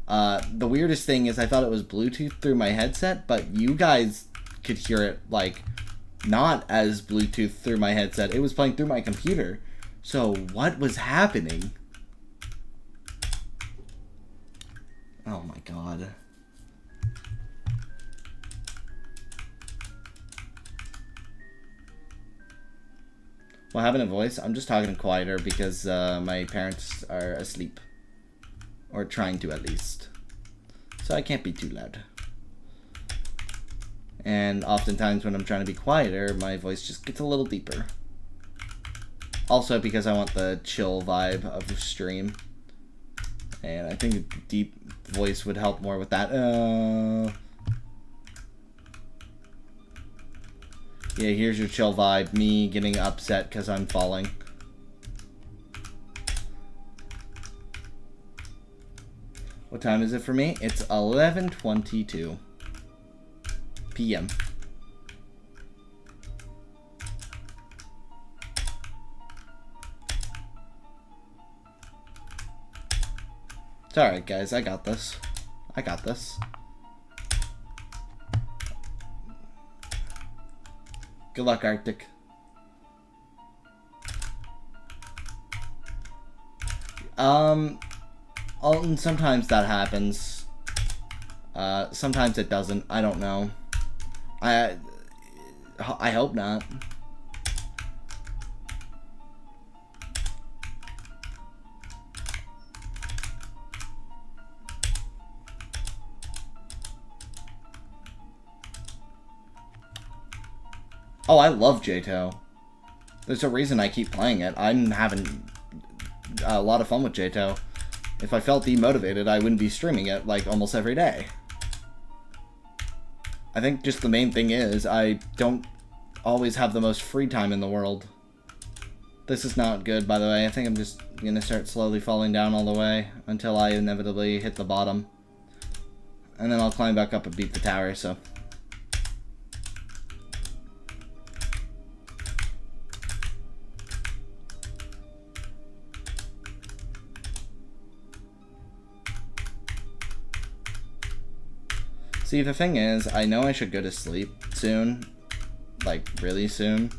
S1: The weirdest thing is I thought it was Bluetooth through my headset, but you guys could hear it, like, not as Bluetooth through my headset. It was playing through my computer. So what was happening? Oh my god. Well, having a voice, I'm just talking quieter because my parents are asleep. Or trying to, at least. So I can't be too loud. And oftentimes when I'm trying to be quieter, my voice just gets a little deeper. Also because I want the chill vibe of the stream. And I think a deep voice would help more with that. Yeah, here's your chill vibe. Me getting upset because I'm falling. What time is it for me? It's 11:22 p.m. It's alright, guys. I got this. I got this. Good luck, Arctic. Sometimes that happens. Sometimes it doesn't. I don't know. I hope not. Oh, I love JToH. There's a reason I keep playing it. I'm having a lot of fun with JToH. If I felt demotivated, I wouldn't be streaming it like almost every day. I think just the main thing is I don't always have the most free time in the world. This is not good, by the way. I think I'm just gonna start slowly falling down all the way until I inevitably hit the bottom. And then I'll climb back up and beat the tower, so... See, the thing is, I know I should go to sleep soon, like really soon,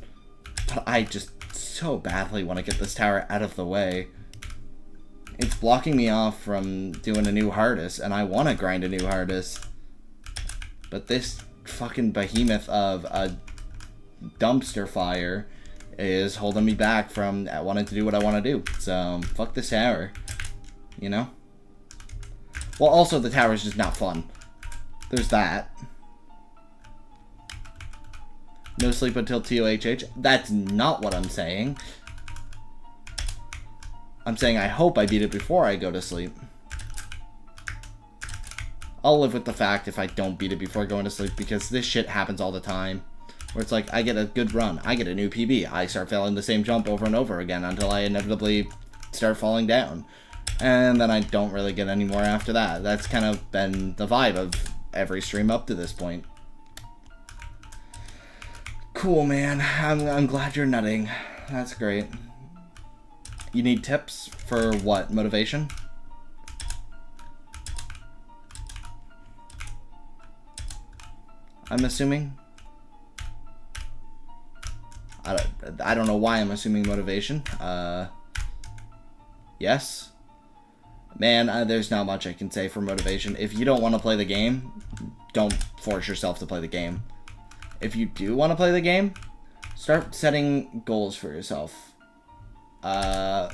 S1: but I just so badly want to get this tower out of the way. It's blocking me off from doing a new hardest, and I want to grind a new hardest, but this fucking behemoth of a dumpster fire is holding me back from wanting to do what I want to do. So, fuck this tower, you know? Well, also, the tower is just not fun. There's that. No sleep until JToH. That's not what I'm saying. I'm saying I hope I beat it before I go to sleep. I'll live with the fact if I don't beat it before going to sleep, because this shit happens all the time. Where it's like, I get a good run, I get a new PB, I start failing the same jump over and over again until I inevitably start falling down. And then I don't really get any more after that. That's kind of been the vibe of every stream up to this point. Cool, man. I'm glad you're nutting. That's great. You need tips for what? Motivation? I'm assuming. I don't know why I'm assuming motivation. Yes. Man, there's not much I can say for motivation. If you don't want to play the game, don't force yourself to play the game. If you do want to play the game, start setting goals for yourself. Yeah,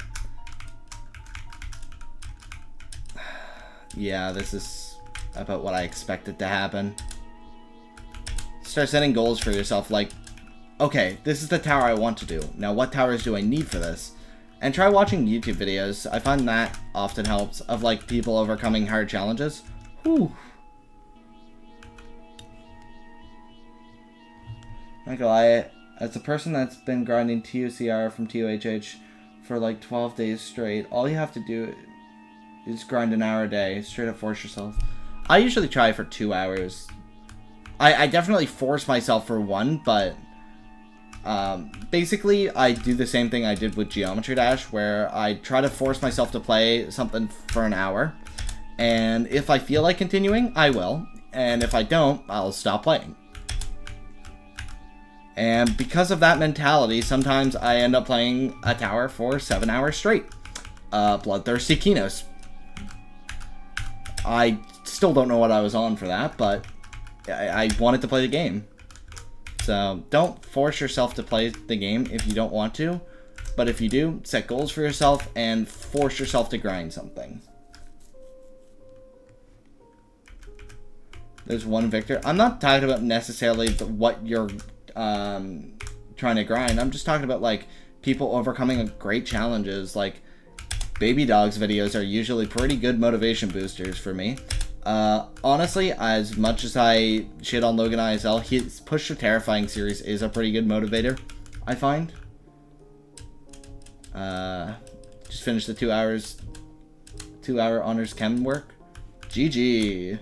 S1: this is about what I expected to happen. Start setting goals for yourself, like, okay, this is the tower I want to do. Now, what towers do I need for this? And try watching YouTube videos. I find that often helps, of like people overcoming hard challenges. Whew. Not gonna lie, as a person that's been grinding TUCR from JToH for like 12 days straight, all you have to do is grind an hour a day. Straight up force yourself. I usually try for 2 hours. I definitely force myself for 1, but basically, I do the same thing I did with Geometry Dash, where I try to force myself to play something for an hour, and if I feel like continuing, I will, and if I don't, I'll stop playing. And because of that mentality, sometimes I end up playing a tower for 7 hours straight. Bloodthirsty Kinos. I still don't know what I was on for that, but I wanted to play the game. So, don't force yourself to play the game if you don't want to, but if you do, set goals for yourself and force yourself to grind something. There's one victor. I'm not talking about necessarily what you're trying to grind. I'm just talking about, like, people overcoming great challenges. Like, Baby Dog's videos are usually pretty good motivation boosters for me. Honestly, as much as I shit on Logan ISL, his Push to Terrifying series is a pretty good motivator, I find. Just finished the 2-hour honors chem work. GG.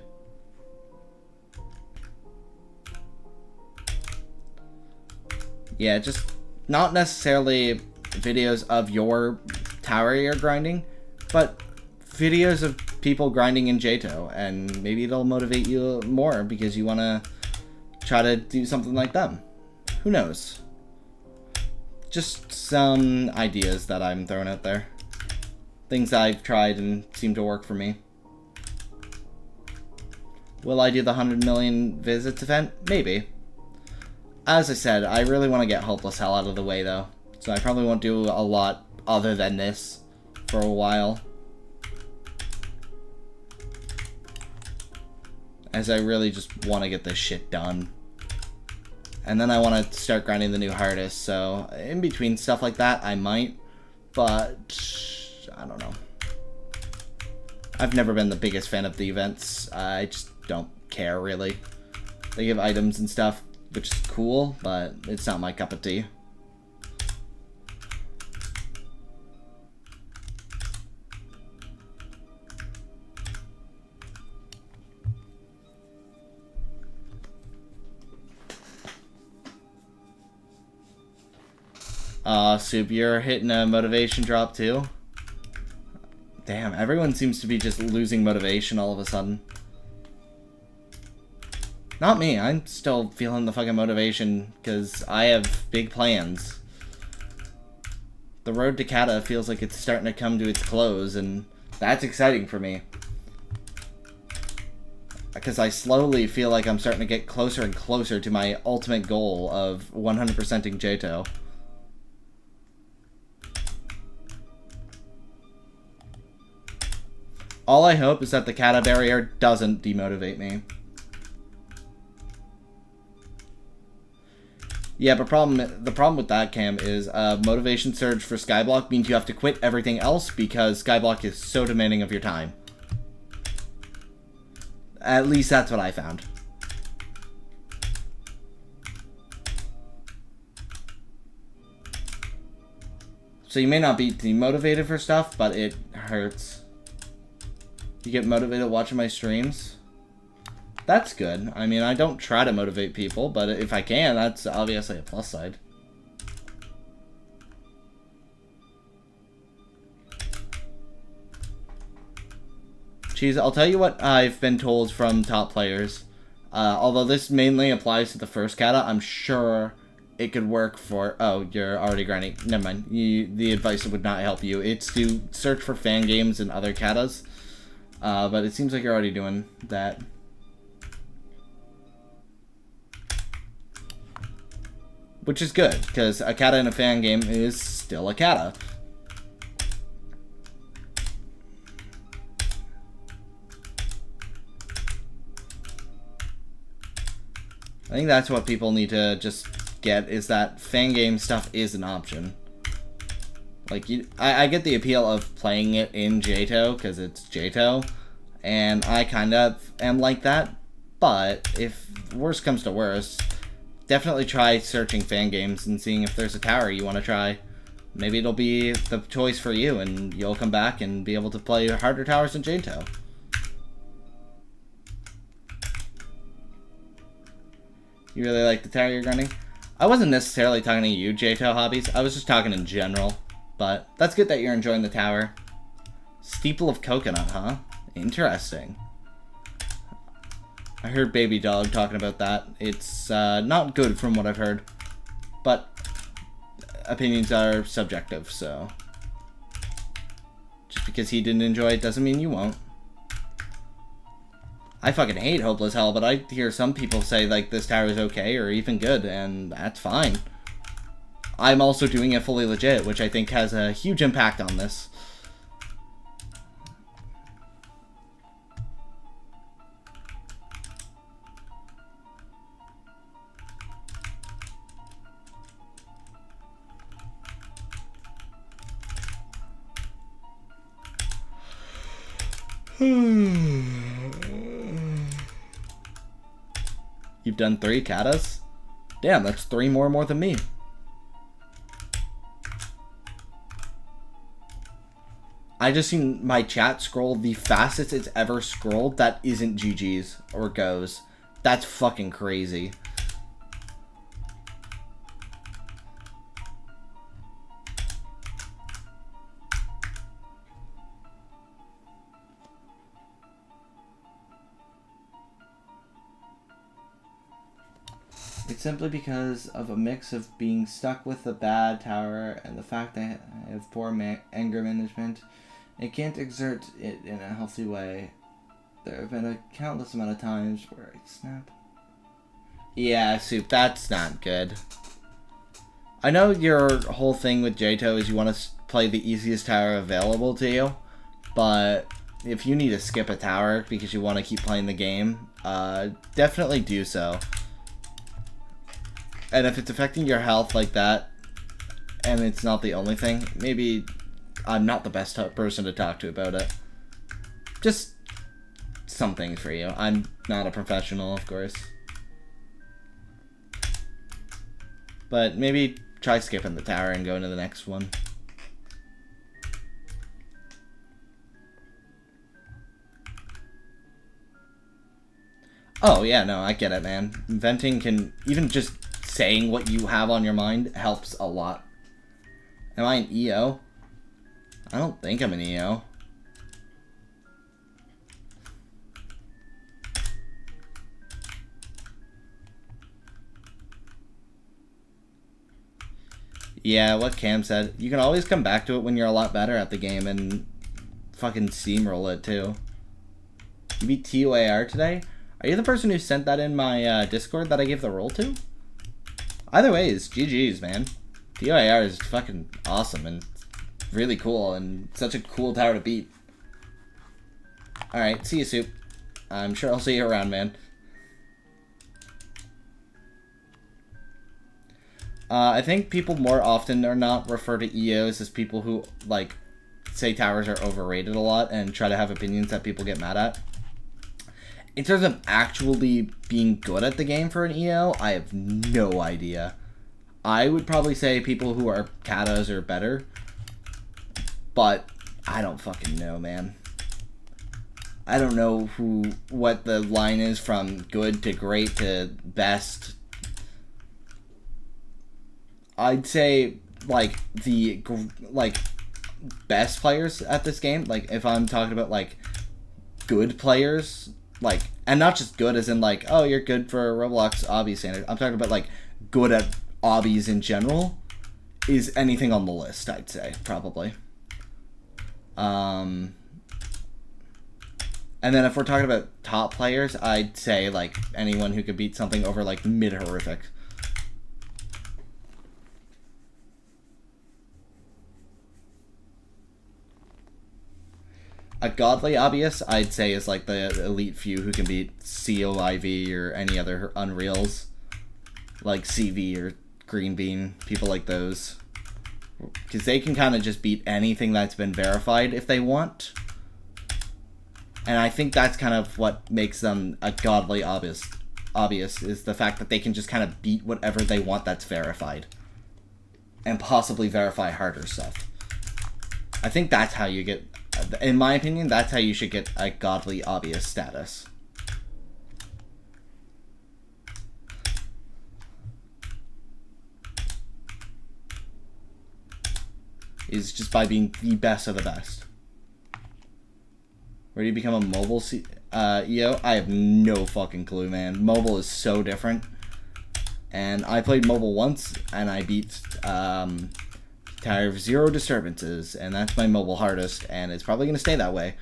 S1: Yeah, just not necessarily videos of your tower you're grinding, but videos of people grinding in JToH, and maybe it'll motivate you more because you want to try to do something like them. who knows? Just some ideas that I'm throwing out there. Things I've tried and seem to work for me. Will I do the 100 million visits event? Maybe. As I said, I really want to get Hopeless Hell out of the way, though. So I probably won't do a lot other than this for a while. As I really just want to get this shit done. And then I want to start grinding the new hardest, so in between stuff like that, I might. But I don't know. I've never been the biggest fan of the events. I just don't care, really. They give items and stuff, which is cool, but it's not my cup of tea. Soup, you're hitting a motivation drop too? Damn, everyone seems to be just losing motivation all of a sudden. Not me, I'm still feeling the fucking motivation, because I have big plans. The road to Kata feels like it's starting to come to its close, and that's exciting for me. Because I slowly feel like I'm starting to get closer and closer to my ultimate goal of 100%ing JToH. All I hope is that the Kata barrier doesn't demotivate me. Yeah, but the problem with that, Cam, is motivation surge for Skyblock means you have to quit everything else because Skyblock is so demanding of your time. At least that's what I found. So you may not be demotivated for stuff, but it hurts. You get motivated watching my streams? That's good. I mean, I don't try to motivate people, but if I can, that's obviously a plus side. Geez, I'll tell you what I've been told from top players. Although this mainly applies to the first kata, I'm sure it could work for... Oh, you're already grinding. Never mind. The advice would not help you. It's to search for fan games and other katas. But it seems like you're already doing that. Which is good, because a kata in a fan game is still a kata. I think that's what people need to just get, is that fan game stuff is an option. Like, I get the appeal of playing it in JToH, because it's JToH, and I kind of am like that, but if worst comes to worst, definitely try searching fan games and seeing if there's a tower you want to try. Maybe it'll be the choice for you, and you'll come back and be able to play harder towers in JToH. You really like the tower you're grinding? I wasn't necessarily talking to you, JToH Hobbies. I was just talking in general. But that's good that you're enjoying the tower. Steeple of Coconut, huh? Interesting. I heard Baby Dog talking about that. It's not good from what I've heard. But opinions are subjective, so... Just because he didn't enjoy it doesn't mean you won't. I fucking hate Hopeless Hell, but I hear some people say, like, this tower is okay or even good, and that's fine. I'm also doing it fully legit, which I think has a huge impact on this. You've done 3 katas? Damn, that's 3 more than me. I just seen my chat scroll the fastest it's ever scrolled that isn't GG's or goes. That's fucking crazy. It's simply because of a mix of being stuck with a bad tower and the fact that I have poor anger management. I can't exert it in a healthy way. There have been a countless amount of times where I snap. Yeah, Soup, that's not good. I know your whole thing with JToH is you want to play the easiest tower available to you, but if you need to skip a tower because you want to keep playing the game, definitely do so. And if it's affecting your health like that, and it's not the only thing, maybe I'm not the best person to talk to about it. Just something for you. I'm not a professional, of course. But maybe try skipping the tower and going to the next one. Oh, yeah, no, I get it, man. Venting can, even just saying what you have on your mind helps a lot. Am I an EO? I don't think I'm an EO. Yeah, what Cam said. You can always come back to it when you're a lot better at the game and fucking steamroll it, too. You beat TOAR today? Are you the person who sent that in my Discord that I gave the role to? Either way, it's GG's, man. TOAR is fucking awesome and really cool and such a cool tower to beat. Alright, see you, Soup. I'm sure I'll see you around, man. I think people more often or not refer to EOs as people who, like, say towers are overrated a lot and try to have opinions that people get mad at. In terms of actually being good at the game for an EO, I have no idea. I would probably say people who are katas are better, but I don't fucking know, man. I don't know what the line is from good to great to best. I'd say, like, the, best players at this game, like, if I'm talking about, like, good players, like, and not just good as in, like, oh, you're good for Roblox obby standard. I'm talking about, like, good at obbies in general is anything on the list, I'd say, probably. And then if we're talking about top players, I'd say, like, anyone who could beat something over, like, mid-horrific. A godly obvious, I'd say, is like the elite few who can beat COIV or any other Unreals. Like CV or Green Bean, people like those. Because they can kind of just beat anything that's been verified if they want. And I think that's kind of what makes them a godly obvious, is the fact that they can just kind of beat whatever they want that's verified. And possibly verify harder stuff. I think that's how you get... In my opinion, that's how you should get a godly obvious status. Is just by being the best of the best. Where do you become a mobile EO? I have no fucking clue, man. Mobile is so different. And I played mobile once, and I beat... Tower of 0 disturbances, and that's my mobile hardest, and it's probably going to stay that way.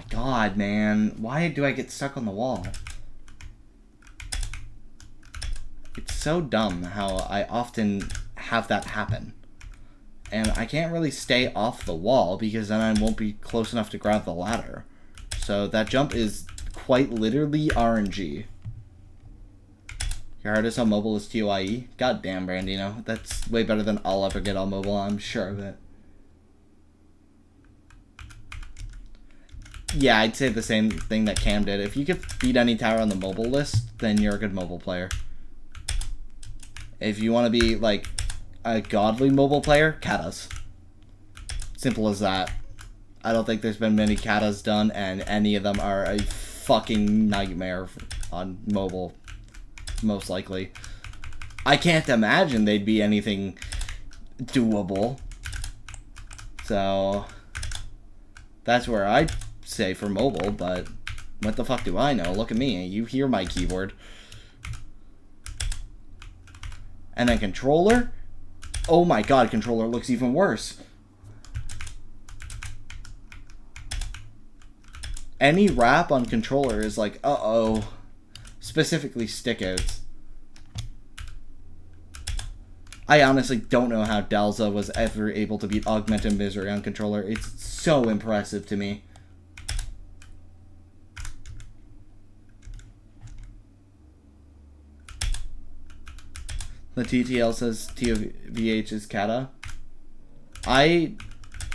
S1: God, man. Why do I get stuck on the wall? It's so dumb how I often have that happen. And I can't really stay off the wall because then I won't be close enough to grab the ladder. So that jump is quite literally RNG. Your hardest on mobile is TOIE? God damn, Brandino. That's way better than I'll ever get on mobile, I'm sure of it. Yeah, I'd say the same thing that Cam did. If you could beat any tower on the mobile list, then you're a good mobile player. If you want to be, like, a godly mobile player, katas. Simple as that. I don't think there's been many katas done, and any of them are a fucking nightmare on mobile, most likely. I can't imagine they'd be anything doable. So, that's where I'd say for mobile, but what the fuck do I know? Look at me, you hear my keyboard. And then controller? Oh my god, controller looks even worse. Any wrap on controller is like, uh-oh. Specifically stickouts. I honestly don't know how Dalza was ever able to beat Augmented Misery on controller. It's so impressive to me. The TTL says TOVH is kata. I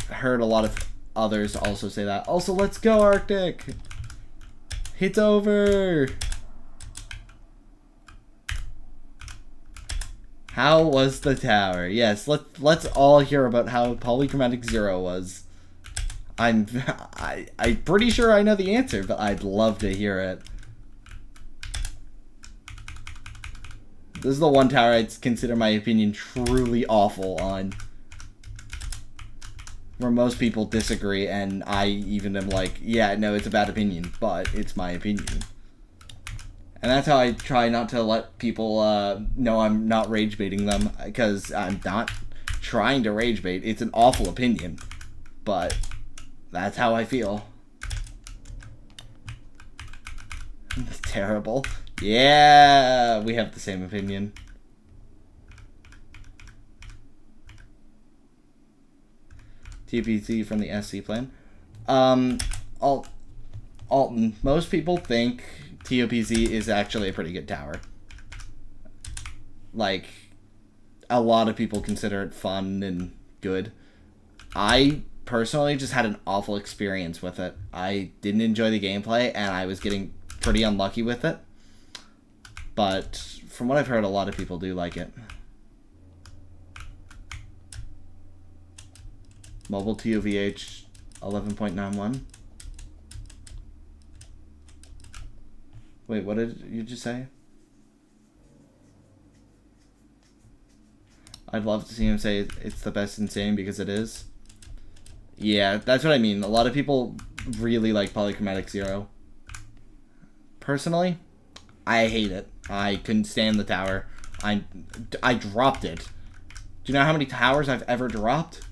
S1: heard a lot of others also say that. Also, let's go, Arctic! It's over! How was the tower? Yes, let's all hear about how Polychromatic Zero was. I'm pretty sure I know the answer, but I'd love to hear it. This is the one tower I'd consider my opinion truly awful on. Where most people disagree, and I even am like, yeah, no, it's a bad opinion, but it's my opinion. And that's how I try not to let people know I'm not rage baiting them, because I'm not trying to rage bait. It's an awful opinion, but that's how I feel. Terrible. Yeah, we have the same opinion. TPC from the SC plan. Alton, most people think TOPZ is actually a pretty good tower. Like, a lot of people consider it fun and good. I personally just had an awful experience with it. I didn't enjoy the gameplay, and I was getting pretty unlucky with it. But from what I've heard, a lot of people do like it. Mobile TOVH 11.91. Wait, what did you just say? I'd love to see him say it's the best insane because it is. Yeah, that's what I mean. A lot of people really like Polychromatic Zero. Personally, I hate it. I couldn't stand the tower. I dropped it. Do you know how many towers I've ever dropped?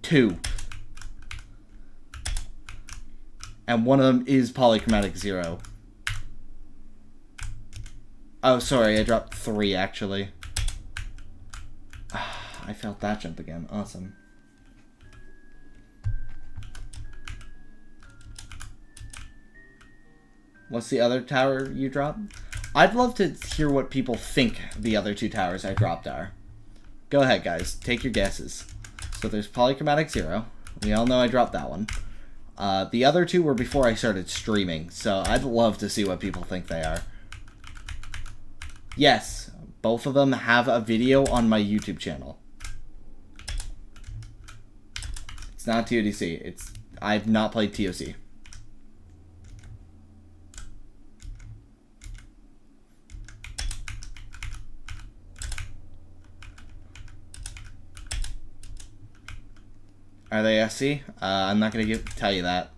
S1: 2. And one of them is Polychromatic Zero. Oh, sorry, I dropped 3, actually. I felt that jump again. Awesome. What's the other tower you dropped? I'd love to hear what people think the other 2 towers I dropped are. Go ahead, guys. Take your guesses. So there's Polychromatic Zero. We all know I dropped that one. The other 2 were before I started streaming, so I'd love to see what people think they are. Yes, both of them have a video on my YouTube channel. It's not TODC. I've not played TOC. Are they SC? I'm not going to tell you that.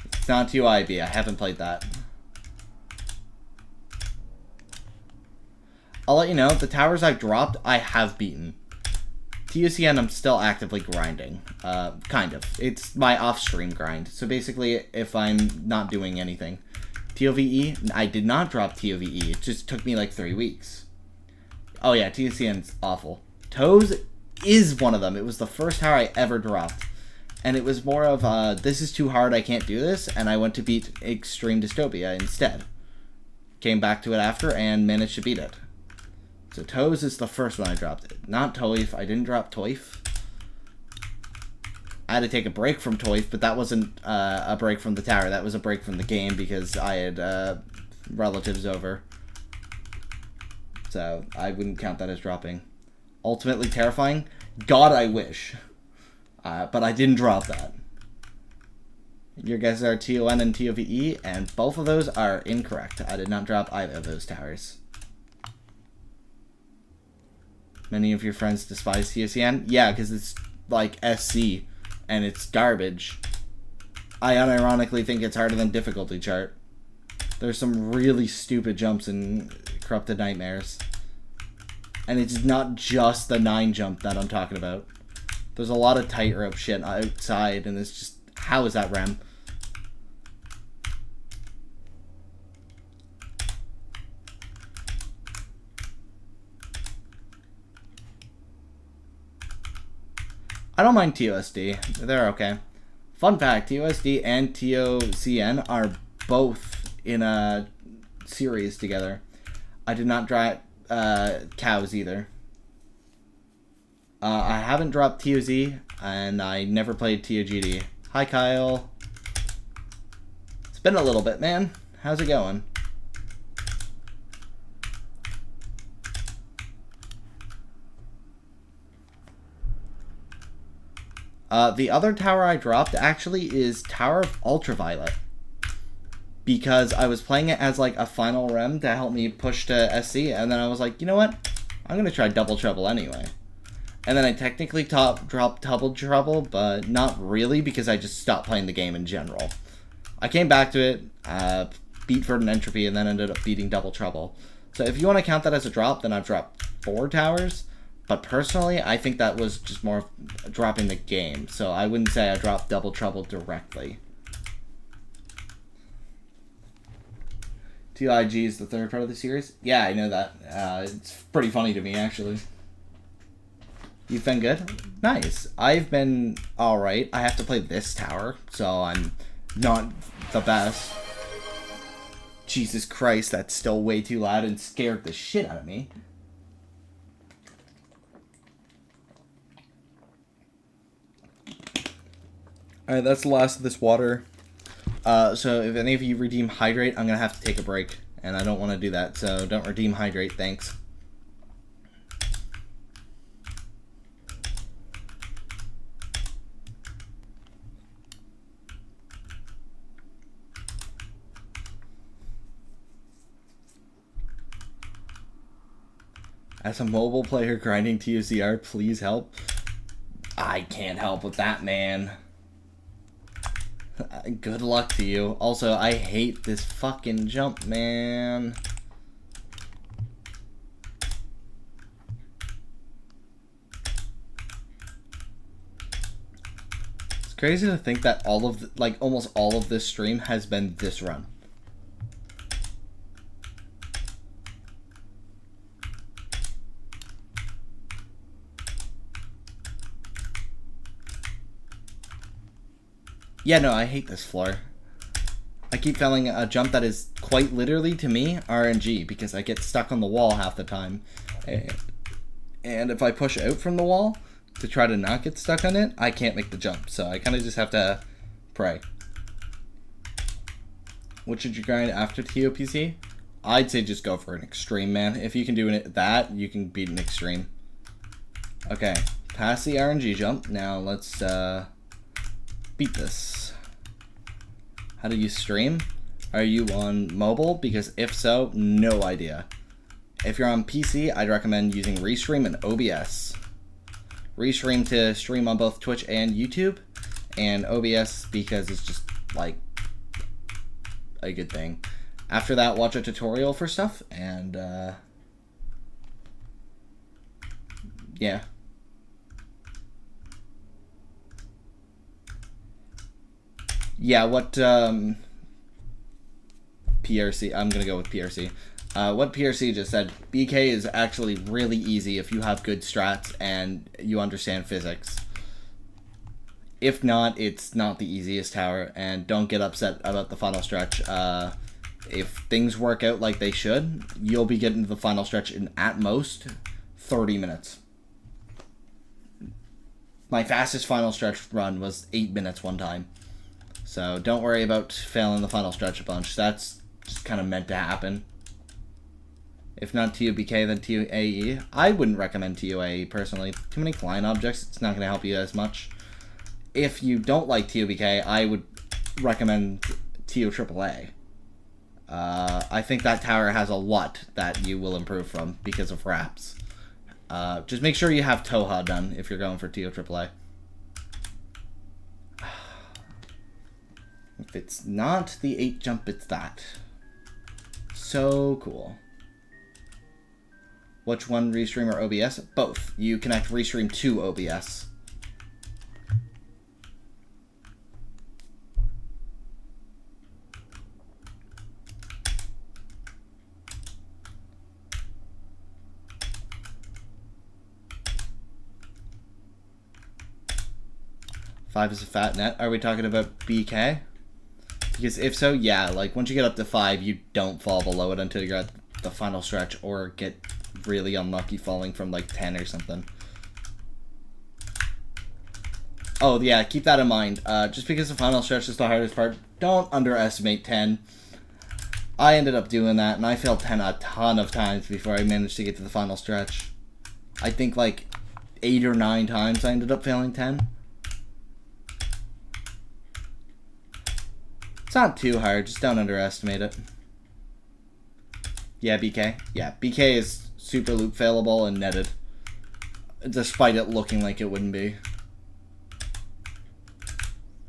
S1: It's not TOIB. I haven't played that. I'll let you know, the towers I've dropped, I have beaten. TOCN, I'm still actively grinding. Kind of. It's my off-stream grind. So basically, if I'm not doing anything. TOVE, I did not drop TOVE. It just took me like 3 weeks. Oh yeah, TOCN's awful. Toes is one of them. It was the first tower I ever dropped. And it was more of, this is too hard, I can't do this, and I went to beat Extreme Dystopia instead. Came back to it after, and managed to beat it. So Toes is the first one I dropped. Not Toif. I didn't drop Toif. I had to take a break from Toif, but that wasn't a break from the tower. That was a break from the game because I had relatives over. So I wouldn't count that as dropping. Ultimately Terrifying? God, I wish. But I didn't drop that. Your guesses are TON and TOVE, and both of those are incorrect. I did not drop either of those towers. Many of your friends despise TOCN? Yeah, because it's like SC, and it's garbage. I unironically think it's harder than difficulty chart. There's some really stupid jumps in Corrupted Nightmares. And it's not just the 9 jump that I'm talking about. There's a lot of tightrope shit outside, and it's just, how is that rem? I don't mind TOSD. They're okay. Fun fact, TOSD and TOCN are both in a series together. I did not drop cows either. I haven't dropped TOZ, and I never played TOGD. Hi, Kyle. It's been a little bit, man. How's it going? The other tower I dropped actually is Tower of Ultraviolet. Because I was playing it as like a final rem to help me push to SC, and then I was like, you know what? I'm going to try Double Trouble anyway. And then I technically dropped Double Trouble, but not really because I just stopped playing the game in general. I came back to it, beat Verdant Entropy, and then ended up beating Double Trouble. So if you want to count that as a drop, then I've dropped 4 towers. But personally, I think that was just more dropping the game. So I wouldn't say I dropped Double Trouble directly. TIG is the third part of the series? Yeah, I know that. It's pretty funny to me, actually. You've been good? Nice. I've been alright. I have to play this tower, so I'm not the best. Jesus Christ, that's still way too loud and scared the shit out of me. Alright, that's the last of this water. So if any of you redeem Hydrate, I'm going to have to take a break. And I don't want to do that, so don't redeem Hydrate, thanks. As a mobile player grinding TOCR, please help. I can't help with that, man. Good luck to you. Also, I hate this fucking jump, man. It's crazy to think that all of the, like almost all of this stream has been this run. Yeah, no, I hate this floor. I keep failing a jump that is quite literally, to me, RNG, because I get stuck on the wall half the time. And if I push out from the wall to try to not get stuck on it, I can't make the jump. So I kind of just have to pray. What should you grind after TOPC? I'd say just go for an extreme, man. If you can do that, you can beat an extreme. Okay, pass the RNG jump. Now let's beat this. How do you stream? Are you on mobile? Because if so, no idea. If you're on PC, I'd recommend using Restream and OBS. Restream to stream on both Twitch and YouTube, and OBS because it's just like a good thing. After that, watch a tutorial for stuff, and yeah. Yeah, what PRC, I'm gonna go with PRC. What PRC just said, BK is actually really easy if you have good strats and you understand physics. If not, it's not the easiest tower, and don't get upset about the final stretch. If things work out like they should, you'll be getting to the final stretch in, at most, 30 minutes. My fastest final stretch run was 8 minutes one time. So don't worry about failing the final stretch a bunch. That's just kind of meant to happen. If not TOBK, then TOAE. I wouldn't recommend TOAE personally. Too many client objects, it's not going to help you as much. If you don't like TOBK, I would recommend TO AAA. I think that tower has a lot that you will improve from because of wraps. Just make sure you have JToH done if you're going for TO AAA. If it's not the 8 jump, it's that. So cool. Which one, Restream or OBS? Both. You connect Restream to OBS. Five is a fat net. Are we talking about BK? Because if so, yeah, like once you get up to 5, you don't fall below it until you're at the final stretch or get really unlucky falling from like 10 or something. Oh yeah, keep that in mind. Just because the final stretch is the hardest part, don't underestimate 10. I ended up doing that and I failed 10 a ton of times before I managed to get to the final stretch. I think like 8 or 9 times I ended up failing 10. It's not too hard, just don't underestimate it. Yeah, BK. Yeah, BK is super loop failable and netted. Despite it looking like it wouldn't be.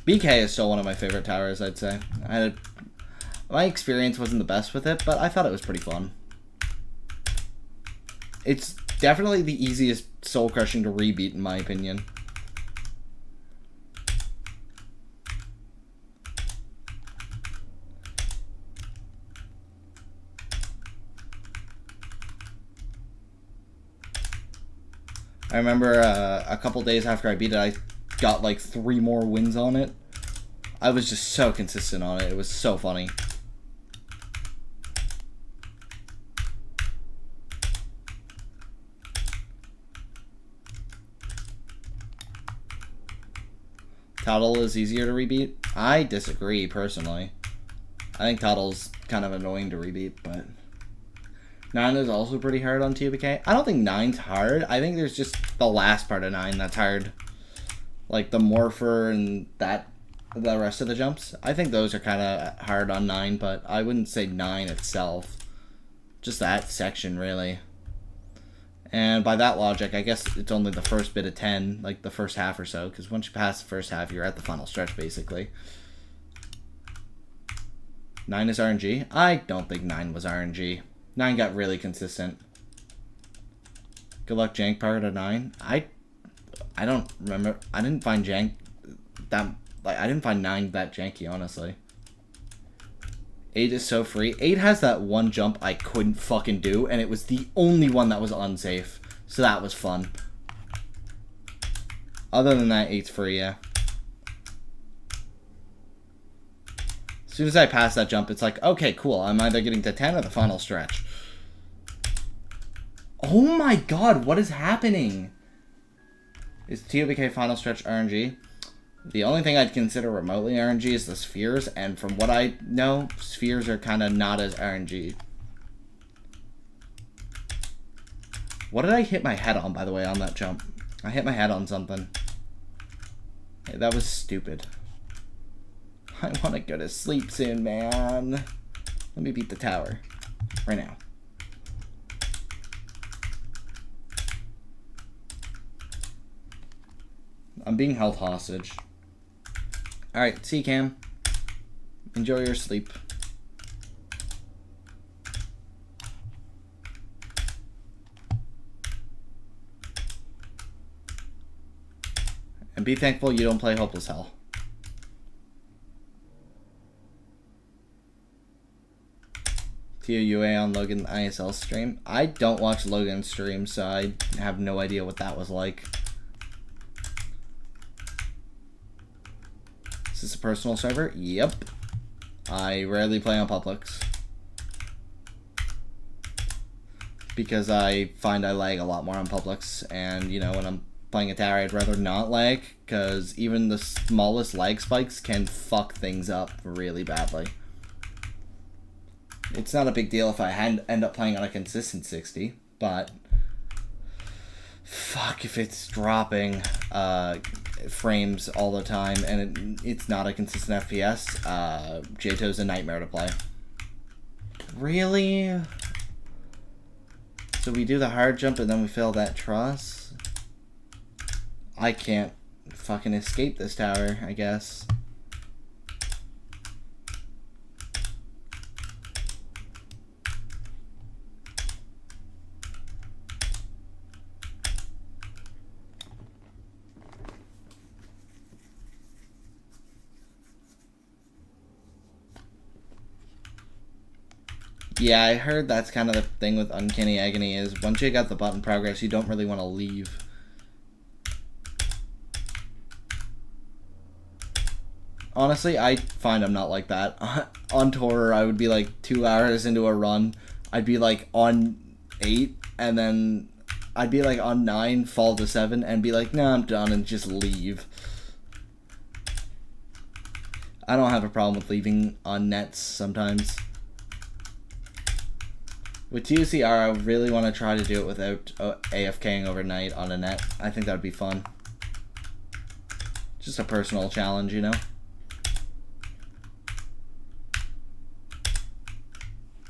S1: BK is still one of my favorite towers, I'd say. My experience wasn't the best with it, but I thought it was pretty fun. It's definitely the easiest soul crushing to rebeat in my opinion. I remember a couple days after I beat it, I got like 3 more wins on it. I was just so consistent on it. It was so funny. Toddle is easier to rebeat? I disagree, personally. I think Toddle's kind of annoying to rebeat, but 9 is also pretty hard on TOBK. I don't think 9's hard. I think there's just the last part of 9 that's hard. Like the Morpher and the rest of the jumps. I think those are kind of hard on 9, but I wouldn't say 9 itself. Just that section, really. And by that logic, I guess it's only the first bit of 10, like the first half or so, because once you pass the first half, you're at the final stretch, basically. 9 is RNG? I don't think 9 was RNG. 9 got really consistent. Good luck jank power to 9. I don't remember. I didn't find jank that, like, I didn't find 9 that janky, honestly. 8 is so free. 8 has that one jump I couldn't fucking do, and it was the only one that was unsafe. So that was fun. Other than that, 8's free, yeah. As soon as I pass that jump, it's like, okay, cool. I'm either getting to 10 or the final stretch. Oh my god, what is happening? Is TOBK final stretch RNG? The only thing I'd consider remotely RNG is the spheres, and from what I know, spheres are kind of not as RNG. What did I hit my head on, by the way, on that jump? I hit my head on something. Hey, that was stupid. I want to go to sleep soon, man. Let me beat the tower. Right now. I'm being held hostage. Alright, see you, Cam. Enjoy your sleep. And be thankful you don't play Hopeless Hell. TOUA on Logan ISL stream. I don't watch Logan's stream, so I have no idea what that was like. Is this a personal server? Yep. I rarely play on publics. Because I find I lag a lot more on publics, and you know, when I'm playing a tower, I'd rather not lag, because even the smallest lag spikes can fuck things up really badly. It's not a big deal if I end up playing on a consistent 60, but fuck if it's dropping. frames all the time, and it's not a consistent FPS, JToH's a nightmare to play. Really? So we do the hard jump and then we fail that truss? I can't fucking escape this tower, I guess. Yeah, I heard that's kind of the thing with Uncanny Agony is once you got the button progress, you don't really want to leave. Honestly, I find I'm not like that. On tour, I would be like 2 hours into a run. I'd be like on 8, and then I'd be like on 9, fall to 7, and be like, nah, I'm done, and just leave. I don't have a problem with leaving on nets sometimes. With TUCR, I really want to try to do it without AFKing overnight on a net. I think that would be fun. Just a personal challenge, you know?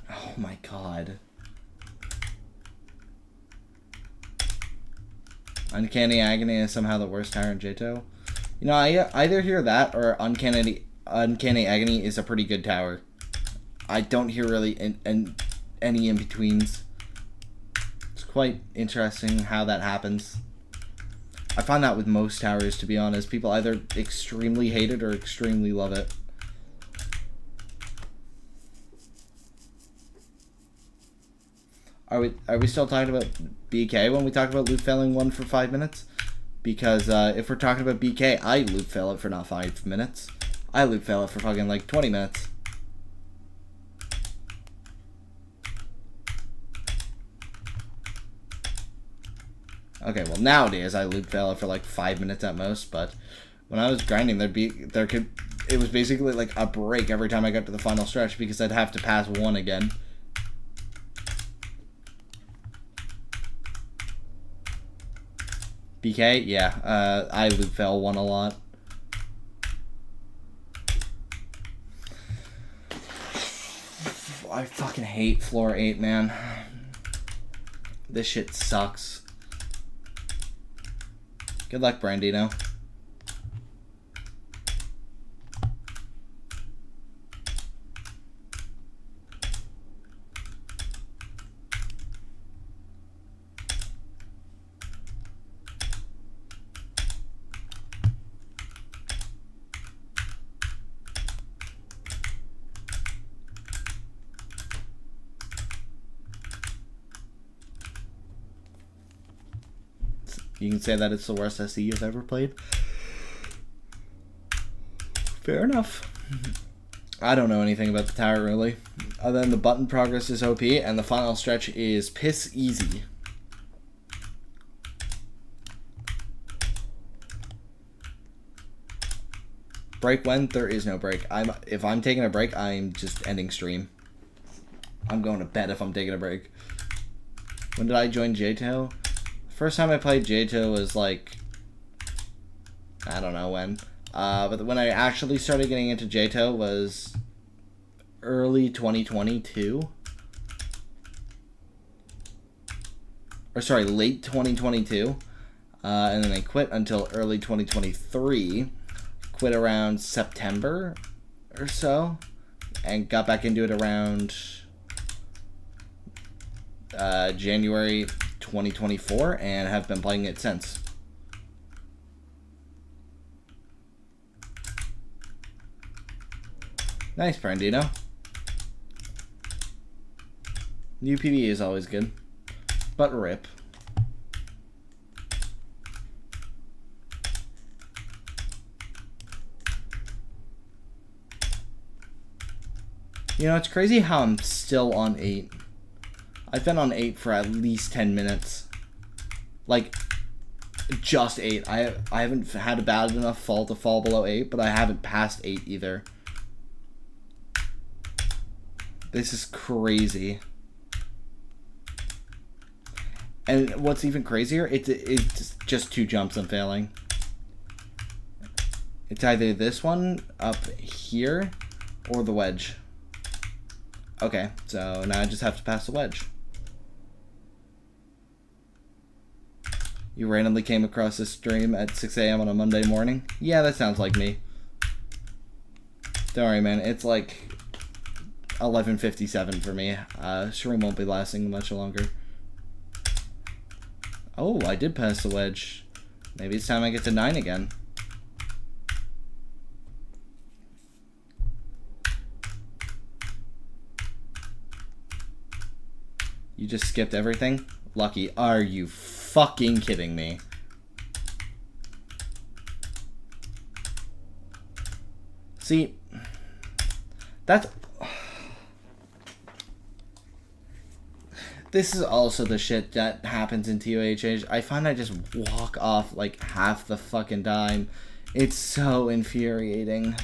S1: Oh my god. Uncanny Agony is somehow the worst tower in JToH. You know, I either hear that or Uncanny Agony is a pretty good tower. I don't hear really any in-betweens. It's quite interesting how that happens. I find that with most towers, to be honest. People either extremely hate it or extremely love it. Are we still talking about BK when we talk about loop failing one for 5 minutes? Because if we're talking about BK, I loop fail it for not 5 minutes. I loop fail it for fucking like 20 minutes. Okay, well nowadays I loop fail it for like 5 minutes at most, but when I was grinding, it was basically like a break every time I got to the final stretch because I'd have to pass one again. BK, yeah, I loop fail one a lot. I fucking hate floor 8, man. This shit sucks. Good luck, Brandino. You can say that it's the worst SE you've ever played. Fair enough. I don't know anything about the tower, really. Other than the button progress is OP, and the final stretch is piss easy. Break when? There is no break. If I'm taking a break, I'm just ending stream. I'm going to bed if I'm taking a break. When did I join JToH? First time I played JToH was like, I don't know when. But when I actually started getting into JToH was early 2022. Or sorry, late 2022. And then I quit until early 2023. Quit around September or so. And got back into it around January 2024 and have been playing it since. Nice, Brandino. New PvE is always good, but rip. You know, it's crazy how I'm still on 8. I've been on 8 for at least 10 minutes. Like, just 8. I haven't had a bad enough fall to fall below 8, but I haven't passed 8 either. This is crazy. And what's even crazier, it's just 2 jumps I'm failing. It's either this one up here or the wedge. Okay, so now I just have to pass the wedge. You randomly came across this stream at 6 a.m. on a Monday morning? Yeah, that sounds like me. Don't worry, man. It's like 11:57 for me. Stream won't be lasting much longer. Oh, I did pass the wedge. Maybe it's time I get to 9 again. You just skipped everything? Lucky. Are you fucking kidding me? See, that's... This is also the shit that happens in TOH. I find I just walk off like half the fucking time. It's so infuriating.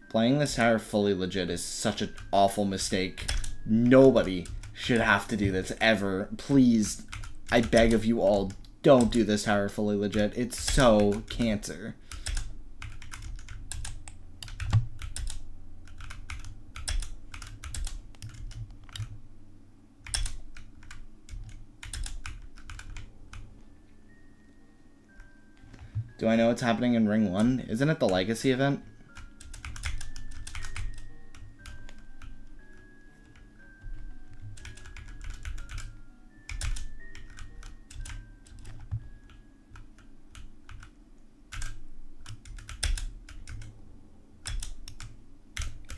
S1: Playing this tower fully legit is such an awful mistake. Nobody should have to do this ever. Please, I beg of you all, don't do this tower fully legit. It's so cancer. Do I know what's happening in Ring 1? Isn't it the Legacy event?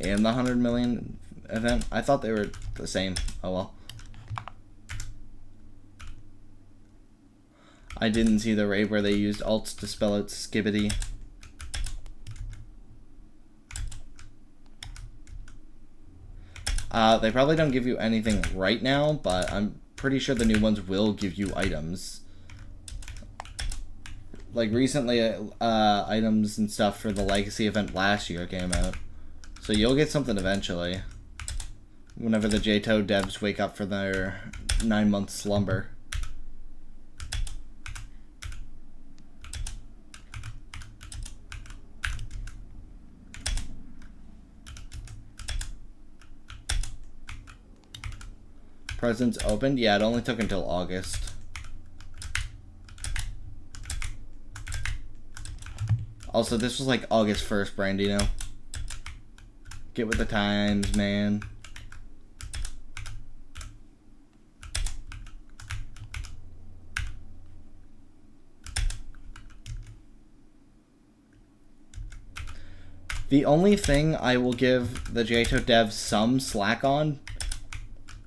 S1: And the 100 million event? I thought they were the same. Oh well. I didn't see the raid where they used alts to spell out skibbity. They probably don't give you anything right now, but I'm pretty sure the new ones will give you items. Like recently, items and stuff for the Legacy event last year came out. So you'll get something eventually. Whenever the JToH devs wake up for their 9-month slumber. Presents opened? Yeah, it only took until August. Also, this was like August 1st, Brandino. Get with the times, man. The only thing I will give the JToH devs some slack on